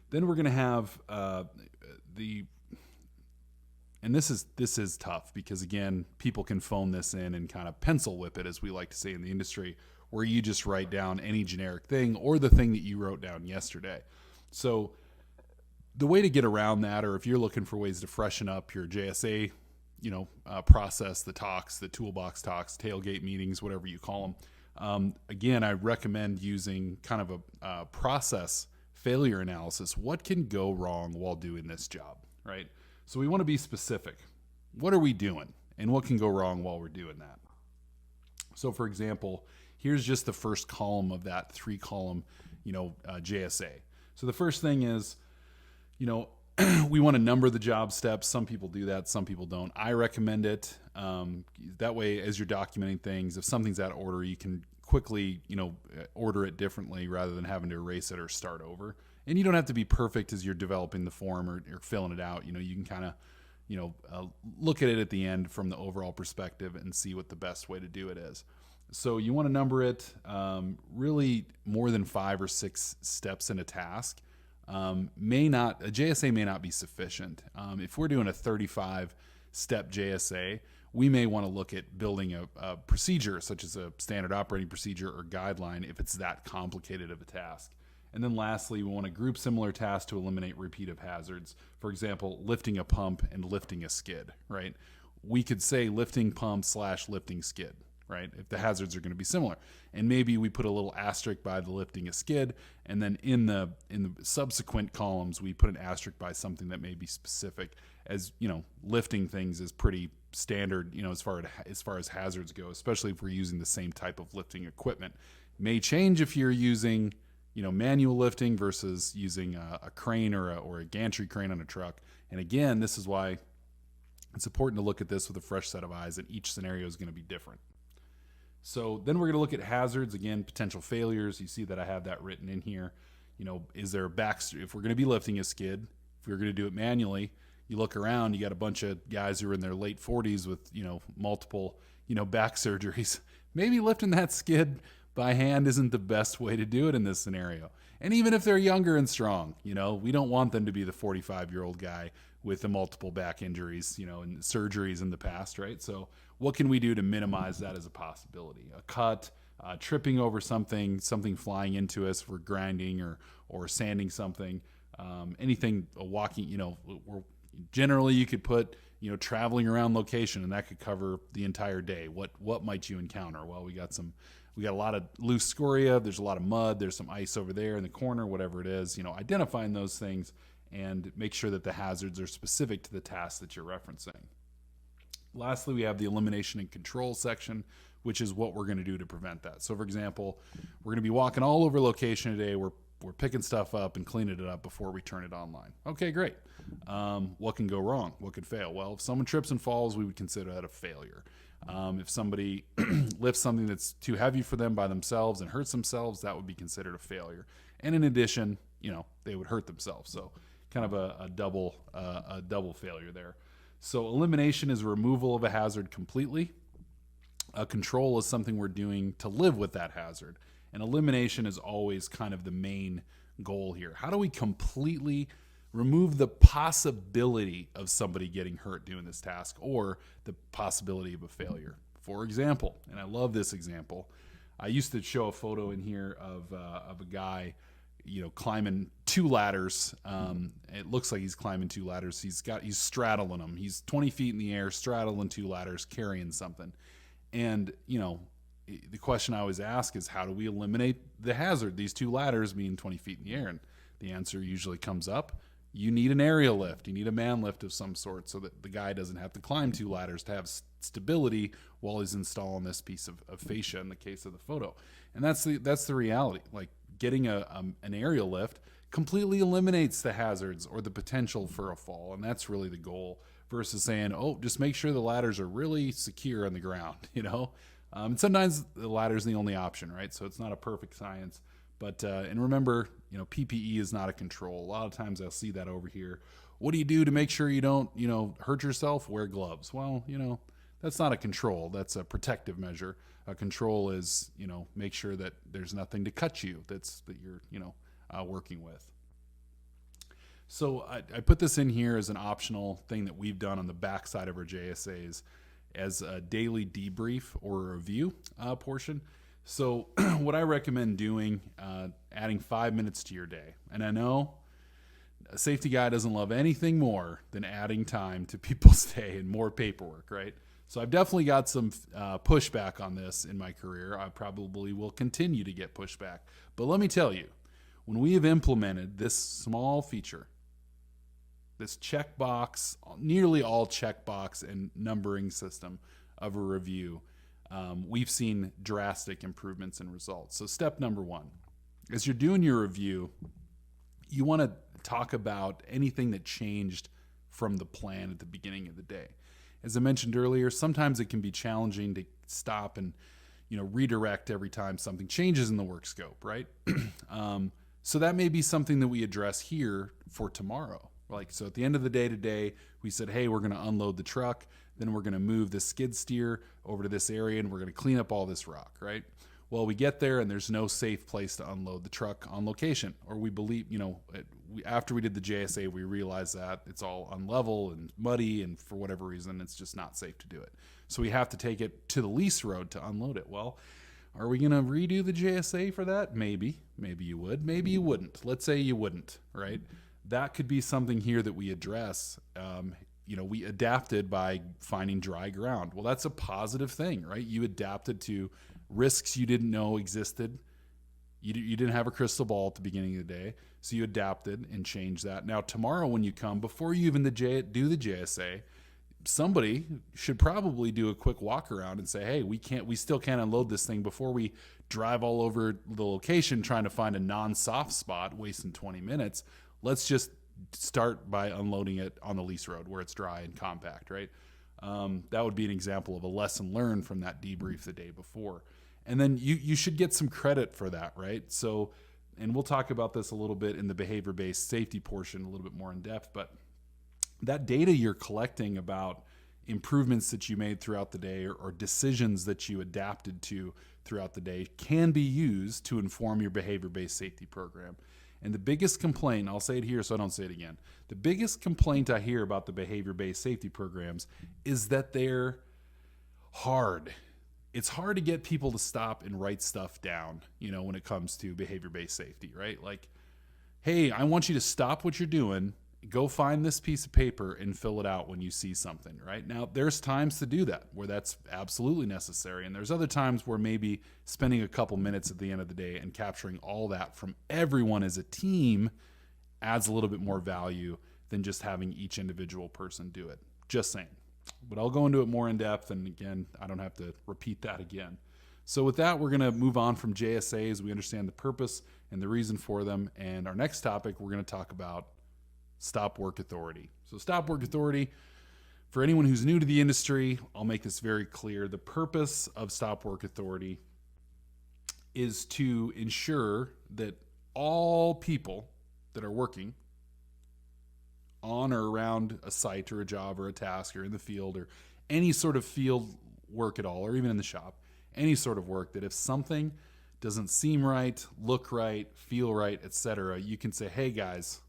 Then we're going to have the, and this is tough because again, people can phone this in and kind of pencil whip it, as we like to say in the industry, where you just write down any generic thing or the thing that you wrote down yesterday. So the way to get around that, or if you're looking for ways to freshen up your JSA, process, the talks, the toolbox talks, tailgate meetings, whatever you call them. Again, I recommend using kind of a process failure analysis. What can go wrong while doing this job, right? So we want to be specific. What are we doing? And what can go wrong while we're doing that? So for example, here's just the first column of that 3-column, JSA. So the first thing is, we want to number the job steps. Some people do that, some people don't. I recommend it. That way, as you're documenting things, if something's out of order, you can quickly, order it differently rather than having to erase it or start over. And you don't have to be perfect as you're developing the form or filling it out. You can kind of, look at it at the end from the overall perspective and see what the best way to do it is. So you want to number it really more than 5 or 6 steps in a task. A JSA may not be sufficient. If we're doing a 35-step JSA, we may want to look at building a procedure, such as a standard operating procedure or guideline, if it's that complicated of a task. And then lastly, we want to group similar tasks to eliminate repeat of hazards. For example, lifting a pump and lifting a skid, right? We could say lifting pump / lifting skid, right? If the hazards are going to be similar. And maybe we put a little asterisk by the lifting a skid, and then in the subsequent columns, we put an asterisk by something that may be specific. As lifting things is pretty standard, as far as hazards go, especially if we're using the same type of lifting equipment. May change if you're using manual lifting versus using a crane or a gantry crane on a truck. And again, this is why it's important to look at this with a fresh set of eyes, and each scenario is going to be different. So then we're going to look at hazards, again, potential failures. You see that I have that written in here. Is there if we're going to be lifting a skid, if we're going to do it manually, you look around, you got a bunch of guys who are in their late 40s with, multiple, back surgeries. Maybe lifting that skid by hand isn't the best way to do it in this scenario. And even if they're younger and strong, we don't want them to be the 45-year-old guy with the multiple back injuries, and surgeries in the past, right? So what can we do to minimize that as a possibility? A cut, tripping over something flying into us, we're grinding or sanding something, anything, walking, generally you could put, traveling around location, and that could cover the entire day. What might you encounter? Well, we got a lot of loose scoria, there's a lot of mud, there's some ice over there in the corner, whatever it is, identifying those things and make sure that the hazards are specific to the task that you're referencing. Lastly, we have the elimination and control section, which is what we're going to do to prevent that. So for example, we're going to be walking all over location today. We're picking stuff up and cleaning it up before we turn it online. Okay, great. What can go wrong? What could fail? Well, if someone trips and falls, we would consider that a failure. If somebody lifts something that's too heavy for them by themselves and hurts themselves, that would be considered a failure. And in addition, they would hurt themselves. So kind of a double failure there. So elimination is removal of a hazard completely. A control is something we're doing to live with that hazard. And elimination is always kind of the main goal here. How do we completely remove the possibility of somebody getting hurt doing this task or the possibility of a failure? For example, and I love this example, I used to show a photo in here of a guy, climbing 2 ladders. It looks like he's climbing 2 ladders. He's straddling them. He's 20 feet in the air, straddling 2 ladders, carrying something. And, the question I always ask is, how do we eliminate the hazard? These 2 ladders being 20 feet in the air. And the answer usually comes up. You need an aerial lift. You need a man lift of some sort so that the guy doesn't have to climb 2 ladders to have stability while he's installing this piece of fascia in the case of the photo. And that's the reality. Like getting an aerial lift completely eliminates the hazards or the potential for a fall. And that's really the goal versus saying, just make sure the ladders are really secure on the ground, And sometimes the ladder is the only option, right? So it's not a perfect science. But, and remember, PPE is not a control. A lot of times I'll see that over here. What do you do to make sure you don't, hurt yourself? Wear gloves. Well, that's not a control. That's a protective measure. A control is, make sure that there's nothing to cut you that you're, working with. So I put this in here as an optional thing that we've done on the backside of our JSAs as a daily debrief or a review portion. So what I recommend doing, adding 5 minutes to your day. And I know a safety guy doesn't love anything more than adding time to people's day and more paperwork, right? So I've definitely got some pushback on this in my career. I probably will continue to get pushback. But let me tell you, when we have implemented this small feature, this checkbox, nearly all checkbox and numbering system of a review, we've seen drastic improvements in results. So step number one, as you're doing your review, you want to talk about anything that changed from the plan at the beginning of the day. As I mentioned earlier, sometimes it can be challenging to stop and redirect every time something changes in the work scope, right? So that may be something that we address here for tomorrow. So at the end of the day today, we said, hey, we're going to unload the truck, then we're going to move the skid steer over to this area, and we're going to clean up all this rock, right? Well, we get there and there's no safe place to unload the truck on location. Or we believe, after we did the JSA, we realized that it's all unlevel and muddy, and for whatever reason, it's just not safe to do it. So we have to take it to the lease road to unload it. Well, are we going to redo the JSA for that? Maybe. Maybe you would. Maybe you wouldn't. Let's say you wouldn't, right? That could be something here that we address. We adapted by finding dry ground. Well, that's a positive thing, right? You adapted to risks you didn't know existed. You didn't have a crystal ball at the beginning of the day, so you adapted and changed that. Now, tomorrow when you come, before you even do the JSA, somebody should probably do a quick walk around and say, hey, we still can't unload this thing before we drive all over the location trying to find a non-soft spot, wasting 20 minutes. Let's just start by unloading it on the lease road where it's dry and compact, right? That would be an example of a lesson learned from that debrief the day before. And then you should get some credit for that, right? So, and we'll talk about this a little bit in the behavior-based safety portion a little bit more in depth, but that data you're collecting about improvements that you made throughout the day or decisions that you adapted to throughout the day can be used to inform your behavior-based safety program. And the biggest complaint, I'll say it here so I don't say it again, the biggest complaint I hear about the behavior-based safety programs is that they're hard. It's hard to get people to stop and write stuff down, when it comes to behavior-based safety, right? Like, hey, I want you to stop what you're doing, go find this piece of paper and fill it out when you see something, right? Now, there's times to do that where that's absolutely necessary. And there's other times where maybe spending a couple minutes at the end of the day and capturing all that from everyone as a team adds a little bit more value than just having each individual person do it. Just saying. But I'll go into it more in depth. And again, I don't have to repeat that again. So with that, we're going to move on from JSAs. We understand the purpose and the reason for them. And our next topic, we're going to talk about stop work authority. So stop work authority, for anyone who's new to the industry, I'll make this very clear. The purpose of stop work authority is to ensure that all people that are working on or around a site or a job or a task or in the field or any sort of field work at all, or even in the shop, any sort of work, that if something doesn't seem right, look right, feel right, etc., you can say, hey guys,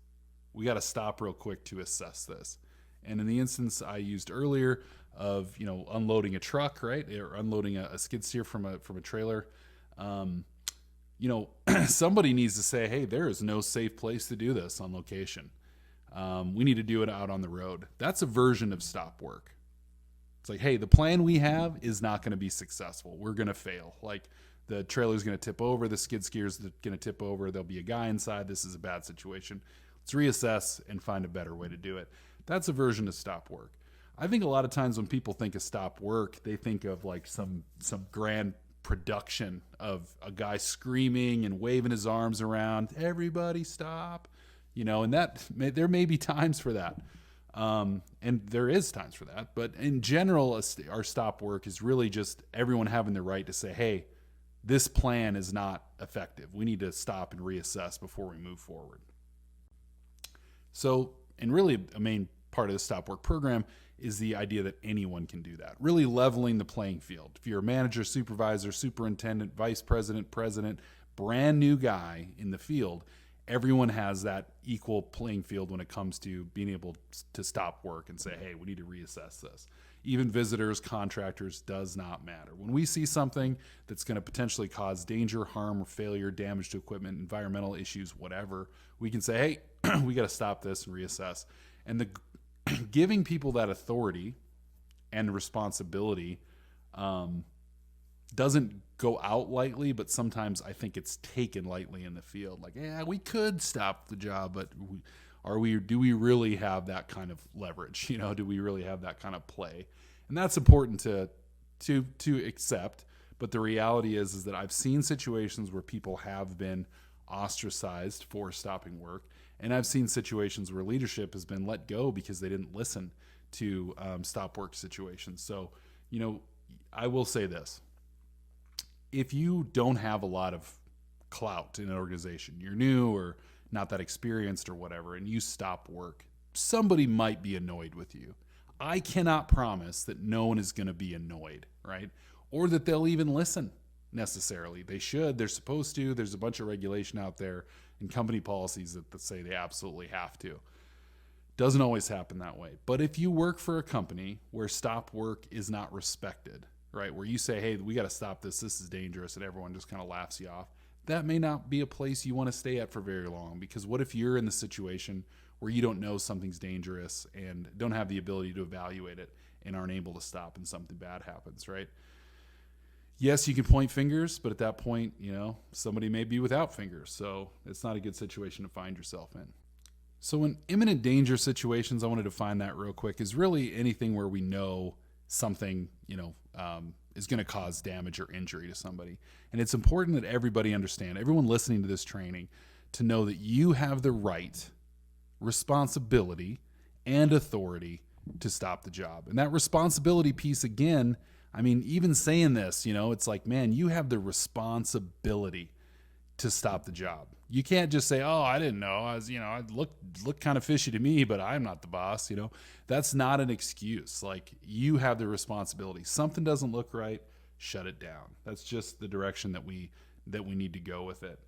we got to stop real quick to assess this. And in the instance I used earlier of, unloading a truck, right, or unloading a skid steer from a trailer, somebody needs to say, hey, there is no safe place to do this on location. We need to do it out on the road. That's a version of stop work. It's like, hey, the plan we have is not going to be successful. We're going to fail. Like, the trailer's going to tip over, the skid steer's going to tip over, there'll be a guy inside. This is a bad situation. Let's reassess and find a better way to do it. That's a version of stop work. I think a lot of times when people think of stop work, they think of like some grand production of a guy screaming and waving his arms around, everybody stop, and that there may be times for that. And there is times for that. But in general, our stop work is really just everyone having the right to say, hey, this plan is not effective. We need to stop and reassess before we move forward. So, and really a main part of the stop work program is the idea that anyone can do that, really leveling the playing field. If you're a manager, supervisor, superintendent, vice president, president, brand new guy in the field, everyone has that equal playing field when it comes to being able to stop work and say, hey, we need to reassess this. Even visitors, contractors, does not matter. When we see something that's going to potentially cause danger, harm, or failure, damage to equipment, environmental issues, whatever, we can say, hey, we got to stop this and reassess. And the giving people that authority and responsibility doesn't go out lightly, but sometimes I think it's taken lightly in the field. Like, yeah, we could stop the job, but do we really have that kind of leverage? Do we really have that kind of play? And that's important to accept. But the reality is that I've seen situations where people have been ostracized for stopping work. And I've seen situations where leadership has been let go because they didn't listen to stop work situations. So, I will say this. If you don't have a lot of clout in an organization, you're new or not that experienced or whatever, and you stop work, somebody might be annoyed with you. I cannot promise that no one is going to be annoyed, right? Or that they'll even listen necessarily. They should. They're supposed to. There's a bunch of regulation out there and company policies that say they absolutely have to. Doesn't always happen that way. But if you work for a company where stop work is not respected, right, where you say, hey, we got to stop this, this is dangerous, and everyone just kind of laughs you off, that may not be a place you want to stay at for very long. Because what if you're in the situation where you don't know something's dangerous and don't have the ability to evaluate it and aren't able to stop and something bad happens, right? Yes, you can point fingers, but at that point, somebody may be without fingers. So it's not a good situation to find yourself in. So in imminent danger situations, I want to define that real quick, is really anything where we know something, is going to cause damage or injury to somebody. And it's important that everybody understand, everyone listening to this training, to know that you have the right, responsibility, and authority to stop the job. And that responsibility piece, again, even saying this, it's like, man, you have the responsibility to stop the job. You can't just say, oh, I didn't know. I looked kind of fishy to me, but I'm not the boss. That's not an excuse. Like, you have the responsibility. Something doesn't look right, shut it down. That's just the direction that we need to go with it.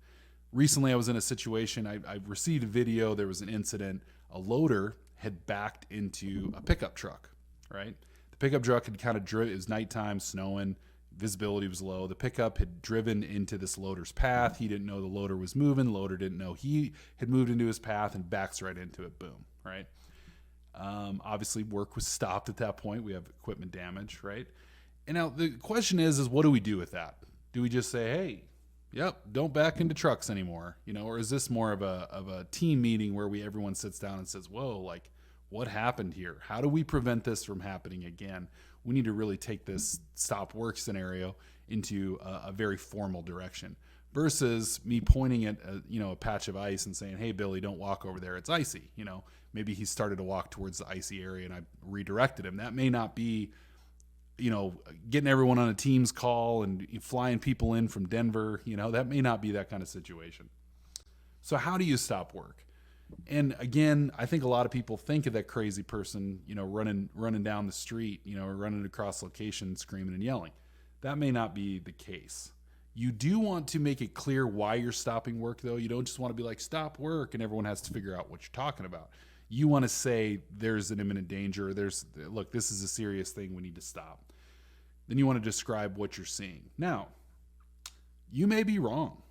Recently, I was in a situation, I received a video. There was an incident. A loader had backed into a pickup truck, right? The pickup truck had kind of driven, it was nighttime, snowing, visibility was low. The pickup had driven into this loader's path. He didn't know the loader was moving. The loader didn't know he had moved into his path and backs right into it. Boom, right? Obviously, work was stopped at that point. We have equipment damage, right? And now the question is what do we do with that? Do we just say, hey, yep, don't back into trucks anymore? Or is this more of a team meeting where everyone sits down and says, whoa, like, what happened here? How do we prevent this from happening again? We need to really take this stop work scenario into a very formal direction versus me pointing at a patch of ice and saying, hey, Billy, don't walk over there. It's icy. Maybe he started to walk towards the icy area and I redirected him. That may not be, getting everyone on a Teams call and flying people in from Denver. That may not be that kind of situation. So how do you stop work? And again, I think a lot of people think of that crazy person, running down the street, or running across location, screaming and yelling. That may not be the case. You do want to make it clear why you're stopping work, though. You don't just want to be like, stop work, and everyone has to figure out what you're talking about. You want to say there's an imminent danger. Look, this is a serious thing. We need to stop. Then you want to describe what you're seeing. Now, you may be wrong.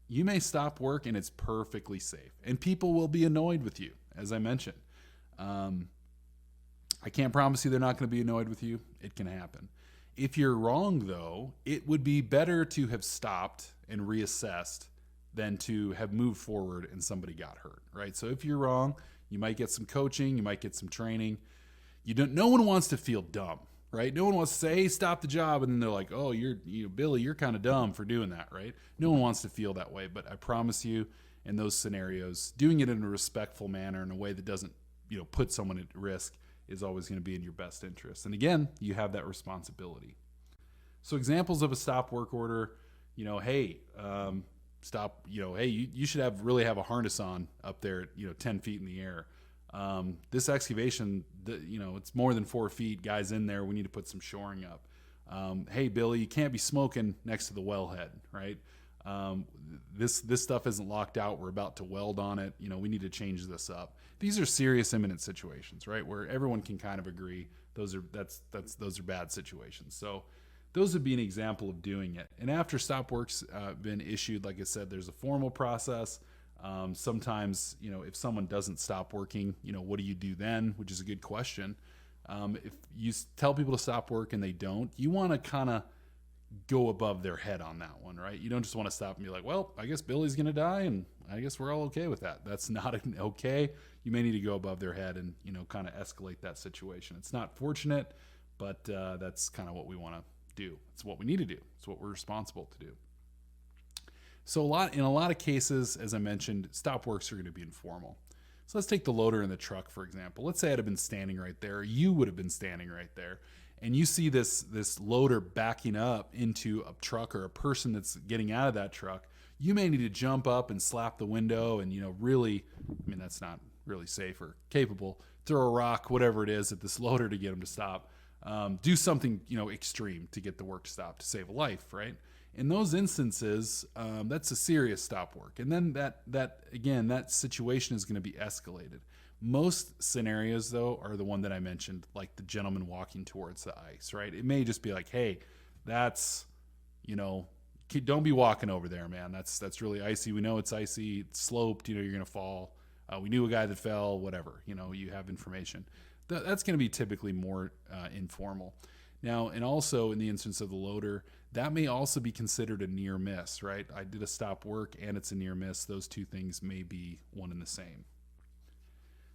You may stop work and it's perfectly safe. And people will be annoyed with you, as I mentioned. I can't promise you they're not going to be annoyed with you. It can happen. If you're wrong, though, it would be better to have stopped and reassessed than to have moved forward and somebody got hurt, right? So if you're wrong, you might get some coaching, you might get some training. No one wants to feel dumb, right? No one wants to say, hey, stop the job. And then they're like, oh, Billy, you're kind of dumb for doing that, right? No one wants to feel that way. But I promise you, in those scenarios, doing it in a respectful manner, in a way that doesn't, put someone at risk, is always going to be in your best interest. And again, you have that responsibility. So examples of a stop work order, hey, stop, hey, you should really have a harness on up there at, 10 feet in the air. This excavation, it's more than 4 feet. Guys in there, we need to put some shoring up. Hey, Billy, you can't be smoking next to the wellhead, right? Um, this stuff isn't locked out. We're about to weld on it. We need to change this up. These are serious, imminent situations, right? Where everyone can kind of agree those are bad situations. So those would be an example of doing it. And after stop work's been issued, like I said, there's a formal process. Sometimes, if someone doesn't stop working, what do you do then? Which is a good question. If you tell people to stop work and they don't, you want to kind of go above their head on that one, right? You don't just want to stop and be like, well, I guess Billy's going to die and I guess we're all okay with that. That's not okay. You may need to go above their head and, kind of escalate that situation. It's not fortunate, but that's kind of what we want to do. It's what we need to do. It's what we're responsible to do. So in a lot of cases, as I mentioned, stop works are going to be informal. So let's take the loader in the truck, for example. Let's say I'd have been standing right there. You would have been standing right there. And you see this loader backing up into a truck or a person that's getting out of that truck. You may need to jump up and slap the window and, really, that's not really safe or capable. Throw a rock, whatever it is, at this loader to get him to stop. Do something, extreme to get the work stopped to save a life, right? In those instances, that's a serious stop work. And then that situation is going to be escalated. Most scenarios, though, are the one that I mentioned, like the gentleman walking towards the ice, right? It may just be like, hey, that's, don't be walking over there, man. That's really icy. We know it's icy. It's sloped. You're going to fall. We knew a guy that fell, whatever. You have information. That's going to be typically more informal. Now, and also in the instance of the loader, that may also be considered a near miss, right? I did a stop work and it's a near miss. Those two things may be one and the same.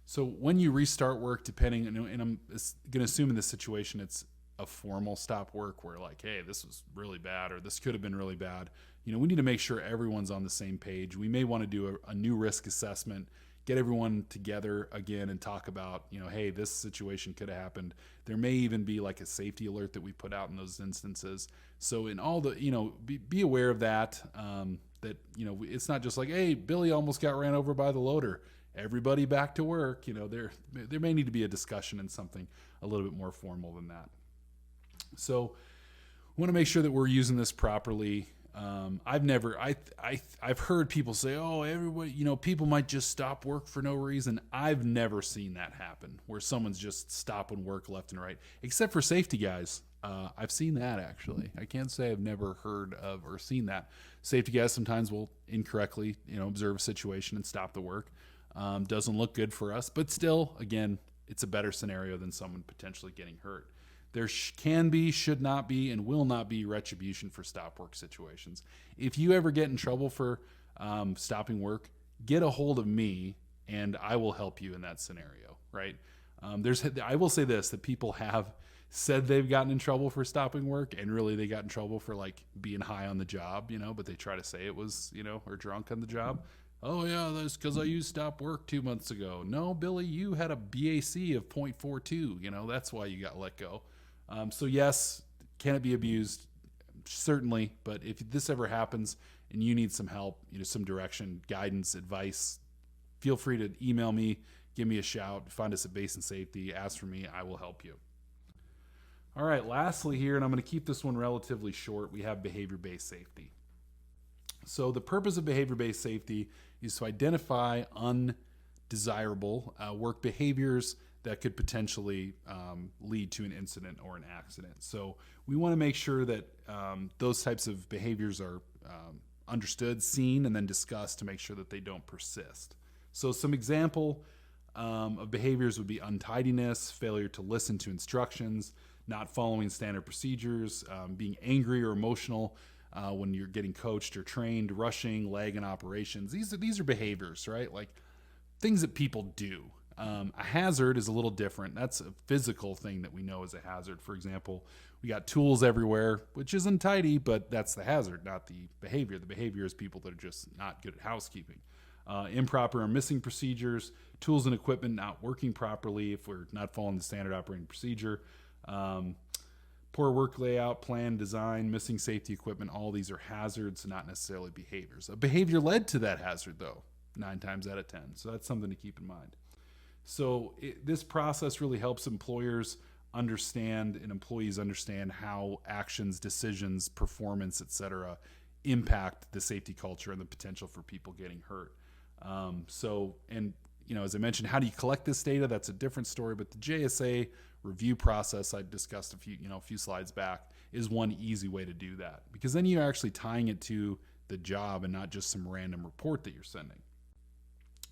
So when you restart work, depending, and I'm going to assume in this situation it's a formal stop work where like, hey, this was really bad or this could have been really bad. We need to make sure everyone's on the same page. We may want to do a new risk assessment, get everyone together again and talk about, hey, this situation could have happened. There may even be like a safety alert that we put out in those instances. So in all the, be aware of that, it's not just like, hey, Billy almost got ran over by the loader. Everybody back to work. There may need to be a discussion and something a little bit more formal than that. So we want to make sure that we're using this properly. I've heard people say, oh, everybody, people might just stop work for no reason. I've never seen that happen where someone's just stopping work left and right, except for safety guys. I've seen that actually. I can't say I've never heard of or seen that. Safety guys sometimes will incorrectly, observe a situation and stop the work. Doesn't look good for us, but still, again, it's a better scenario than someone potentially getting hurt. There can be, should not be, and will not be retribution for stop work situations. If you ever get in trouble for stopping work, get a hold of me and I will help you in that scenario, right? I will say this, that people have said they've gotten in trouble for stopping work and really they got in trouble for like being high on the job, but they try to say it was, or drunk on the job. Oh yeah, that's because I used stop work 2 months ago. No, Billy, you had a BAC of 0.42. That's why you got let go. So yes, can it be abused? Certainly. But if this ever happens and you need some help, some direction, guidance, advice, feel free to email me, give me a shout, find us at Basin Safety, ask for me, I will help you. All right, lastly here, and I'm going to keep this one relatively short, we have behavior-based safety. So the purpose of behavior-based safety is to identify undesirable work behaviors that could potentially lead to an incident or an accident. So we want to make sure that those types of behaviors are understood, seen, and then discussed to make sure that they don't persist. So some example of behaviors would be untidiness, failure to listen to instructions, not following standard procedures, being angry or emotional when you're getting coached or trained, rushing, lag in operations. These are behaviors, right? Like things that people do. A hazard is a little different. That's a physical thing that we know is a hazard. For example, we got tools everywhere, which is untidy, but that's the hazard, not the behavior. The behavior is people that are just not good at housekeeping. Improper or missing procedures, tools and equipment not working properly if we're not following the standard operating procedure. Poor work layout, plan, design, missing safety equipment, all these are hazards, not necessarily behaviors. A behavior led to that hazard, though, 9 times out of 10. So that's something to keep in mind. So this process really helps employers understand and employees understand how actions, decisions, performance, etc., impact the safety culture and the potential for people getting hurt. As I mentioned, how do you collect this data? That's a different story, but the JSA review process I discussed a few slides back is one easy way to do that, because then you're actually tying it to the job and not just some random report that you're sending.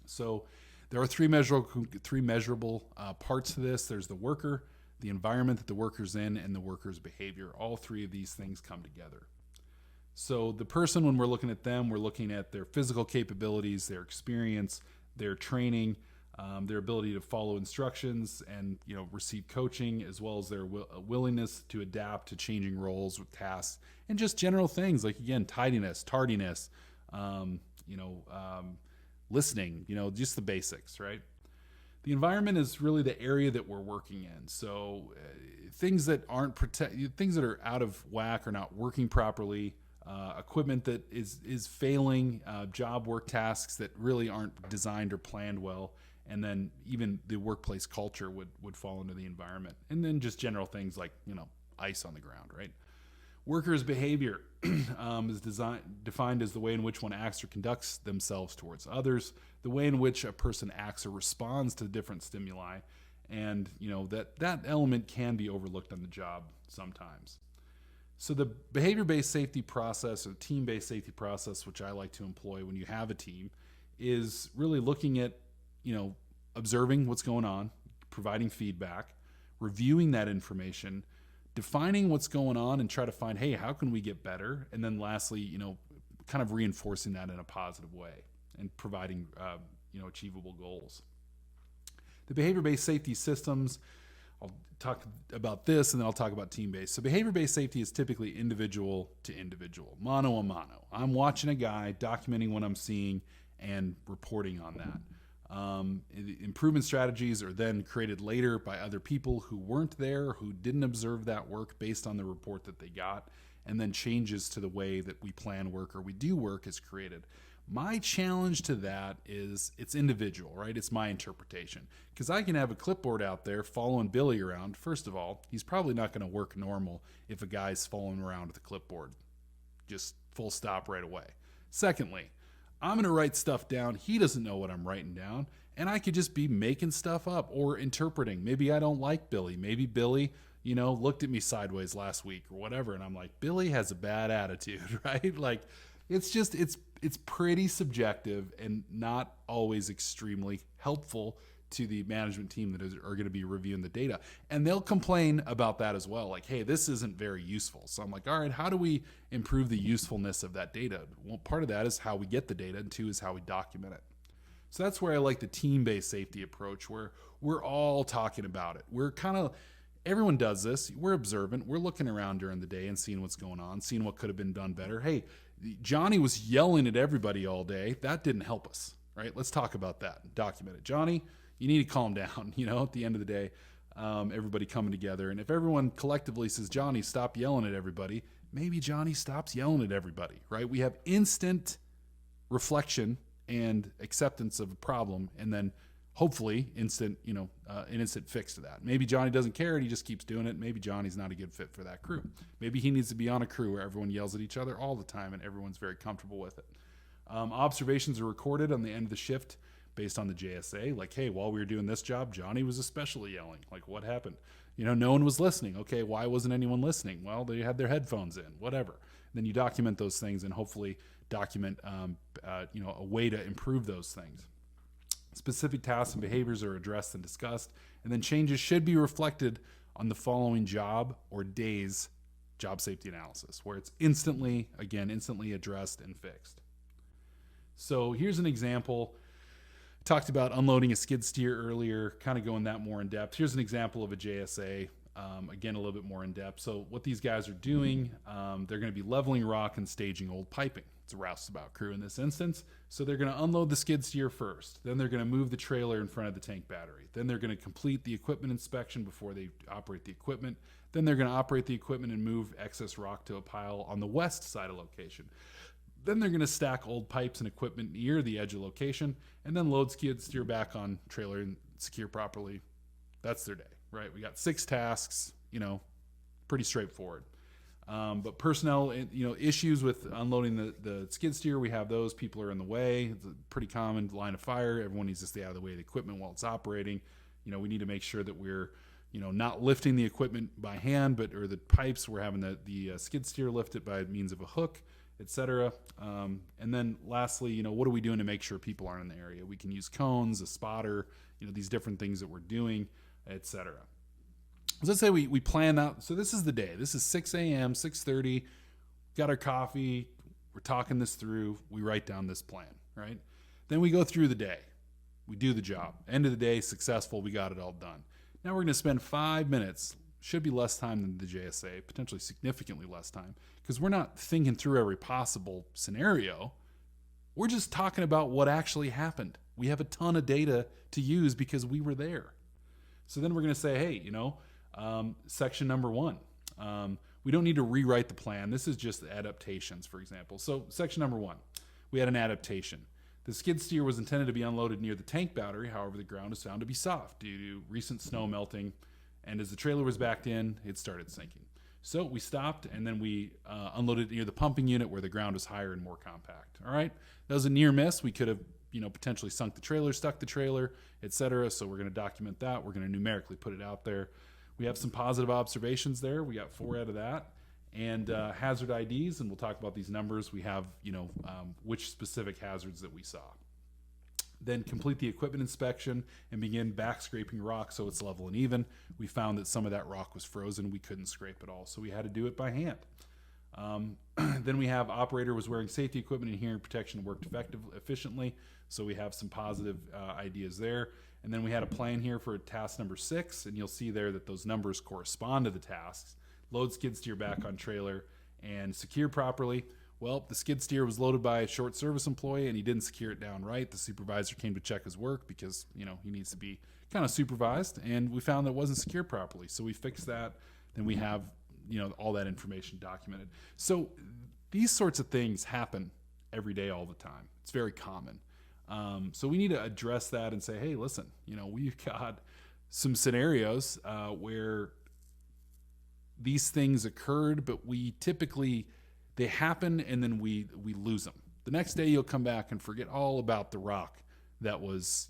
So there are three measurable parts to this. There's the worker, the environment that the worker's in, and the worker's behavior. All three of these things come together. So the person, when we're looking at them, we're looking at their physical capabilities, their experience, their training, their ability to follow instructions and receive coaching, as well as their willingness to adapt to changing roles with tasks, and just general things like, again, tidiness, tardiness, listening, just the basics, right? The environment is really the area that we're working in. So things that things that are out of whack or not working properly, equipment that is failing, job work tasks that really aren't designed or planned well, and then even the workplace culture would fall into the environment. And then just general things like, ice on the ground, right? Workers' behavior is defined as the way in which one acts or conducts themselves towards others, the way in which a person acts or responds to different stimuli, and that element can be overlooked on the job sometimes. So the behavior-based safety process, or team-based safety process, which I like to employ when you have a team, is really looking at, observing what's going on, providing feedback, reviewing that information, defining what's going on and try to find, hey, how can we get better? And then lastly, kind of reinforcing that in a positive way and providing, achievable goals. The behavior-based safety systems, I'll talk about this and then I'll talk about team-based. So behavior-based safety is typically individual to individual, mano a mano. I'm watching a guy, documenting what I'm seeing and reporting on that. Improvement strategies are then created later by other people who weren't there, who didn't observe that work based on the report that they got, and then changes to the way that we plan work or we do work is created. My challenge to that is it's individual, right? It's my interpretation. Because I can have a clipboard out there following Billy around. First of all, he's probably not going to work normal if a guy's following around with a clipboard. Just full stop right away. Secondly, I'm going to write stuff down. He doesn't know what I'm writing down. And I could just be making stuff up or interpreting. Maybe I don't like Billy. Maybe Billy, looked at me sideways last week or whatever. And I'm like, Billy has a bad attitude, right? Like, it's pretty subjective and not always extremely helpful to the management team that are going to be reviewing the data. And they'll complain about that as well. Like, hey, this isn't very useful. So I'm like, all right, how do we improve the usefulness of that data? Well, part of that is how we get the data, and two is how we document it. So that's where I like the team-based safety approach, where we're all talking about it. We're everyone does this. We're observant. We're looking around during the day and seeing what's going on, seeing what could have been done better. Hey, Johnny was yelling at everybody all day. That didn't help us, right? Let's talk about that. Document it. Johnny, you need to calm down. At the end of the day, everybody coming together. And if everyone collectively says, Johnny, stop yelling at everybody, maybe Johnny stops yelling at everybody, right? We have instant reflection and acceptance of a problem, and then hopefully an instant fix to that. Maybe Johnny doesn't care and he just keeps doing it. Maybe Johnny's not a good fit for that crew. Maybe he needs to be on a crew where everyone yells at each other all the time and everyone's very comfortable with it. Observations are recorded on the end of the shift based on the JSA. Like, hey, while we were doing this job, Johnny was especially yelling. Like, what happened? No one was listening. Okay, why wasn't anyone listening? Well, they had their headphones in, whatever. Then you document those things and hopefully document a way to improve those things. Specific tasks and behaviors are addressed and discussed, and then changes should be reflected on the following job or day's job safety analysis, where it's instantly addressed and fixed. So here's an example. I talked about unloading a skid steer earlier, kind of going that more in depth. Here's an example of a JSA, again, a little bit more in depth. So what these guys are doing, they're going to be leveling rock and staging old piping. It's a roustabout crew in this instance. So they're going to unload the skid steer first. Then they're going to move the trailer in front of the tank battery. Then they're going to complete the equipment inspection before they operate the equipment. Then they're going to operate the equipment and move excess rock to a pile on the west side of location. Then they're going to stack old pipes and equipment near the edge of location, and then load skid steer back on trailer and secure properly. That's their day, right? We got 6 tasks, pretty straightforward. But personnel, issues with unloading the skid steer, we have those. People are in the way. It's a pretty common line of fire. Everyone needs to stay out of the way of the equipment while it's operating. We need to make sure that we're, not lifting the equipment by hand, or the pipes. We're having the skid steer lift it by means of a hook, etc. And then lastly, what are we doing to make sure people aren't in the area? We can use cones, a spotter, these different things that we're doing, etc. So let's say we plan out. So this is the day. This is 6 a.m., 6:30. Got our coffee. We're talking this through. We write down this plan, right? Then we go through the day. We do the job. End of the day, successful. We got it all done. Now we're going to spend 5 minutes. Should be less time than the JSA, potentially significantly less time, because we're not thinking through every possible scenario. We're just talking about what actually happened. We have a ton of data to use because we were there. So then we're going to say, hey, section number 1. We don't need to rewrite the plan. This is just adaptations, for example. So section number 1, we had an adaptation. The skid steer was intended to be unloaded near the tank battery. However, the ground is found to be soft due to recent snow melting. And as the trailer was backed in, it started sinking. So we stopped, and then we unloaded near the pumping unit where the ground was higher and more compact. All right, that was a near miss. We could have, potentially sunk the trailer, stuck the trailer, etc. So we're going to document that. We're going to numerically put it out there. We have some positive observations there. We got 4 out of that. And hazard IDs, and we'll talk about these numbers. We have, which specific hazards that we saw. Then complete the equipment inspection and begin back scraping rock so it's level and even. We found that some of that rock was frozen. We couldn't scrape it all, so we had to do it by hand. Then we have operator was wearing safety equipment and hearing protection worked efficiently. So we have some positive ideas there. And then we had a plan here for task number 6, and you'll see there that those numbers correspond to the tasks. Load skid steer back on trailer and secure properly. Well, the skid steer was loaded by a short service employee and he didn't secure it down right. The supervisor came to check his work because, he needs to be kind of supervised, and we found that it wasn't secured properly. So we fixed that. Then we have, all that information documented. So these sorts of things happen every day, all the time. It's very common. So we need to address that and say, hey, listen, we've got some scenarios where these things occurred, but they happen and then we lose them. The next day you'll come back and forget all about the rock that was,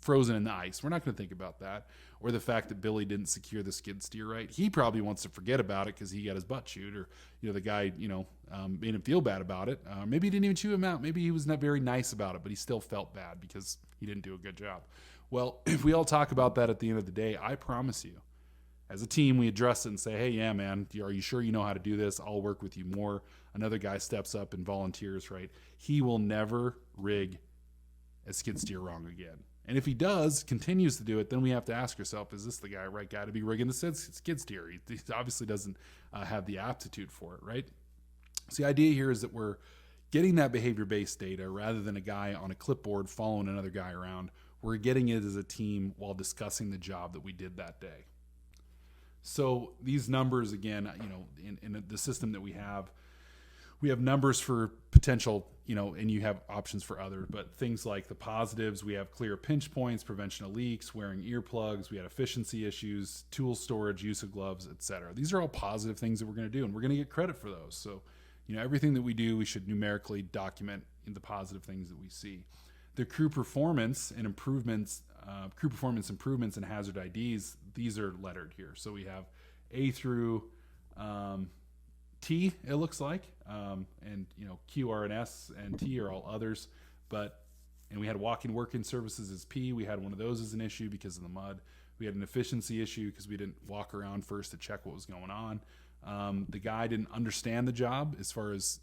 frozen in the ice. We're not going to think about that. Or the fact that Billy didn't secure the skid steer right. He probably wants to forget about it because he got his butt chewed, or, the guy, made him feel bad about it. Maybe he didn't even chew him out. Maybe he was not very nice about it, but he still felt bad because he didn't do a good job. Well, if we all talk about that at the end of the day, I promise you, as a team, we address it and say, hey, yeah, man, are you sure you know how to do this? I'll work with you more. Another guy steps up and volunteers, right? He will never rig a skid steer wrong again. And if he does, continues to do it, then we have to ask ourselves, is this the right guy to be rigging the skid steer? He obviously doesn't have the aptitude for it, right? So the idea here is that we're getting that behavior-based data rather than a guy on a clipboard following another guy around. We're getting it as a team while discussing the job that we did that day. So these numbers, again, in the system that we have numbers for potential, and you have options for other, but things like the positives, we have clear pinch points, prevention of leaks, wearing earplugs, we had efficiency issues, tool storage, use of gloves, etc. These are all positive things that we're going to do, and we're going to get credit for those. So, everything that we do, we should numerically document in the positive things that we see. The crew performance improvements and hazard IDs, these are lettered here. So we have A through T, it looks like, and Q, R, and S, and T are all others. And we had walking working services as P. We had one of those as an issue because of the mud. We had an efficiency issue because we didn't walk around first to check what was going on. The guy didn't understand the job as far as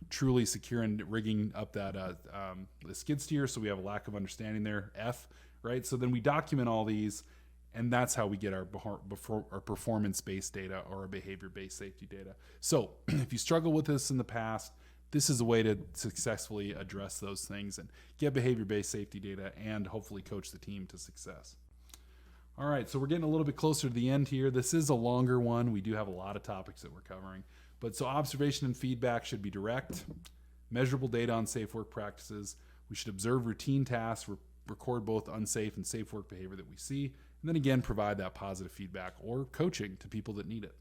truly securing, rigging up that the skid steer. So we have a lack of understanding there. F, right? So then we document all these, and that's how we get our performance-based data or our behavior-based safety data. So if you struggle with this in the past, this is a way to successfully address those things and get behavior-based safety data and hopefully coach the team to success. All right, so we're getting a little bit closer to the end here. This is a longer one. We do have a lot of topics that we're covering. But so observation and feedback should be direct, measurable data on safe work practices. We should observe routine tasks, record both unsafe and safe work behavior that we see, and then again, provide that positive feedback or coaching to people that need it.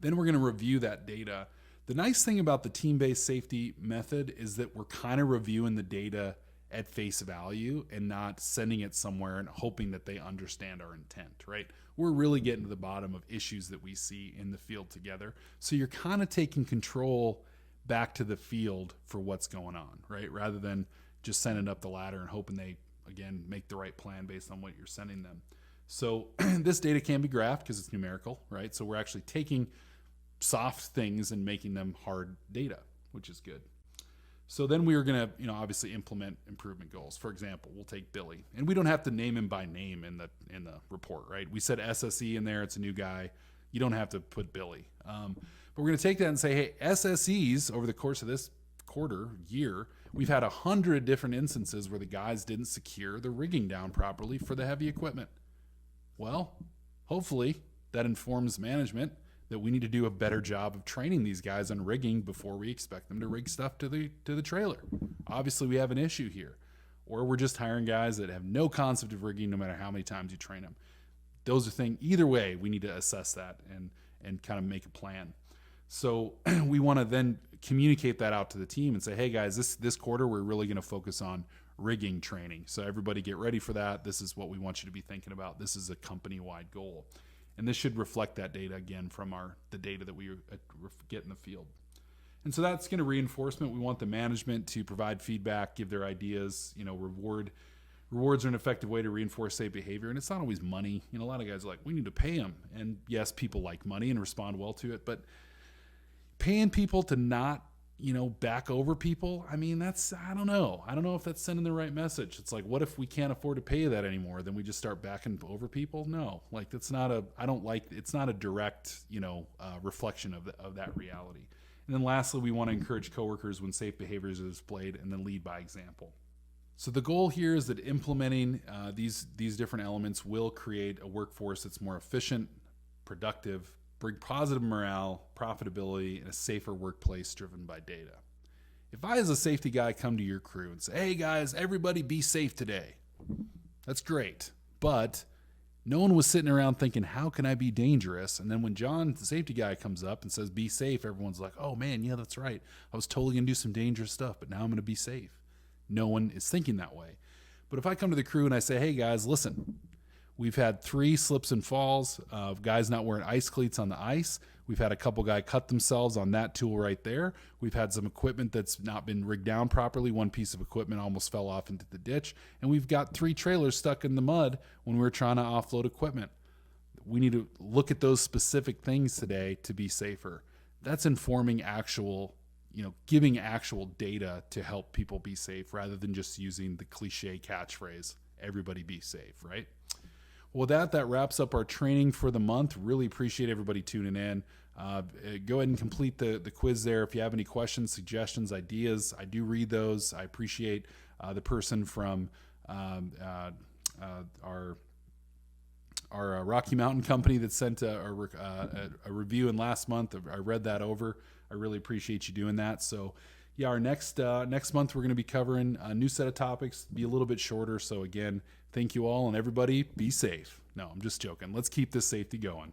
Then we're going to review that data. The nice thing about the team-based safety method is that we're kind of reviewing the data at face value and not sending it somewhere and hoping that they understand our intent, right? We're really getting to the bottom of issues that we see in the field together. So you're kind of taking control back to the field for what's going on, right? Rather than just sending up the ladder and hoping they, again, make the right plan based on what you're sending them. So this data can be graphed because it's numerical, right? So we're actually taking soft things and making them hard data, which is good. So then we are going to, obviously implement improvement goals. For example, we'll take Billy, and we don't have to name him by name in the report, right? We said SSE in there. It's a new guy. You don't have to put Billy. But we're going to take that and say, hey, SSEs over the course of this year, we've had 100 different instances where the guys didn't secure the rigging down properly for the heavy equipment. Well, hopefully that informs management that we need to do a better job of training these guys on rigging before we expect them to rig stuff to the trailer. Obviously, we have an issue here. Or we're just hiring guys that have no concept of rigging no matter how many times you train them. Those are things, either way, we need to assess that and kind of make a plan. So we want to then communicate that out to the team and say, hey guys, this quarter we're really going to focus on rigging training. So everybody get ready for that. This is what we want you to be thinking about. This is a company-wide goal. And this should reflect that data again from the data that we get in the field. And so that's going to reinforcement. We want the management to provide feedback, give their ideas, rewards are an effective way to reinforce safe behavior. And it's not always money. A lot of guys are like, we need to pay them. And yes, people like money and respond well to it, but paying people to not, back over people, I don't know. I don't know if that's sending the right message. It's like, what if we can't afford to pay you that anymore? Then we just start backing over people? No, it's not a direct, reflection of that reality. And then lastly, we want to encourage coworkers when safe behaviors are displayed and then lead by example. So the goal here is that implementing these different elements will create a workforce that's more efficient, productive, bring positive morale, profitability, and a safer workplace driven by data. If I, as a safety guy, come to your crew and say, hey guys, everybody be safe today, that's great. But no one was sitting around thinking, how can I be dangerous? And then when John, the safety guy, comes up and says, be safe, everyone's like, oh man, yeah, that's right. I was totally going to do some dangerous stuff, but now I'm going to be safe. No one is thinking that way. But if I come to the crew and I say, hey guys, listen, we've had 3 slips and falls of guys not wearing ice cleats on the ice. We've had a couple guys cut themselves on that tool right there. We've had some equipment that's not been rigged down properly. One piece of equipment almost fell off into the ditch. And we've got 3 trailers stuck in the mud when we're trying to offload equipment. We need to look at those specific things today to be safer. That's informing actual, giving actual data to help people be safe rather than just using the cliche catchphrase, everybody be safe, right? Well, that wraps up our training for the month. Really appreciate everybody tuning in. Go ahead and complete the quiz there. If you have any questions, suggestions, ideas, I do read those. I appreciate the person from our Rocky Mountain company that sent a review in last month. I read that over. I really appreciate you doing that. So yeah, our next month we're going to be covering a new set of topics, be a little bit shorter. So again, thank you all, and everybody be safe. No, I'm just joking. Let's keep this safety going.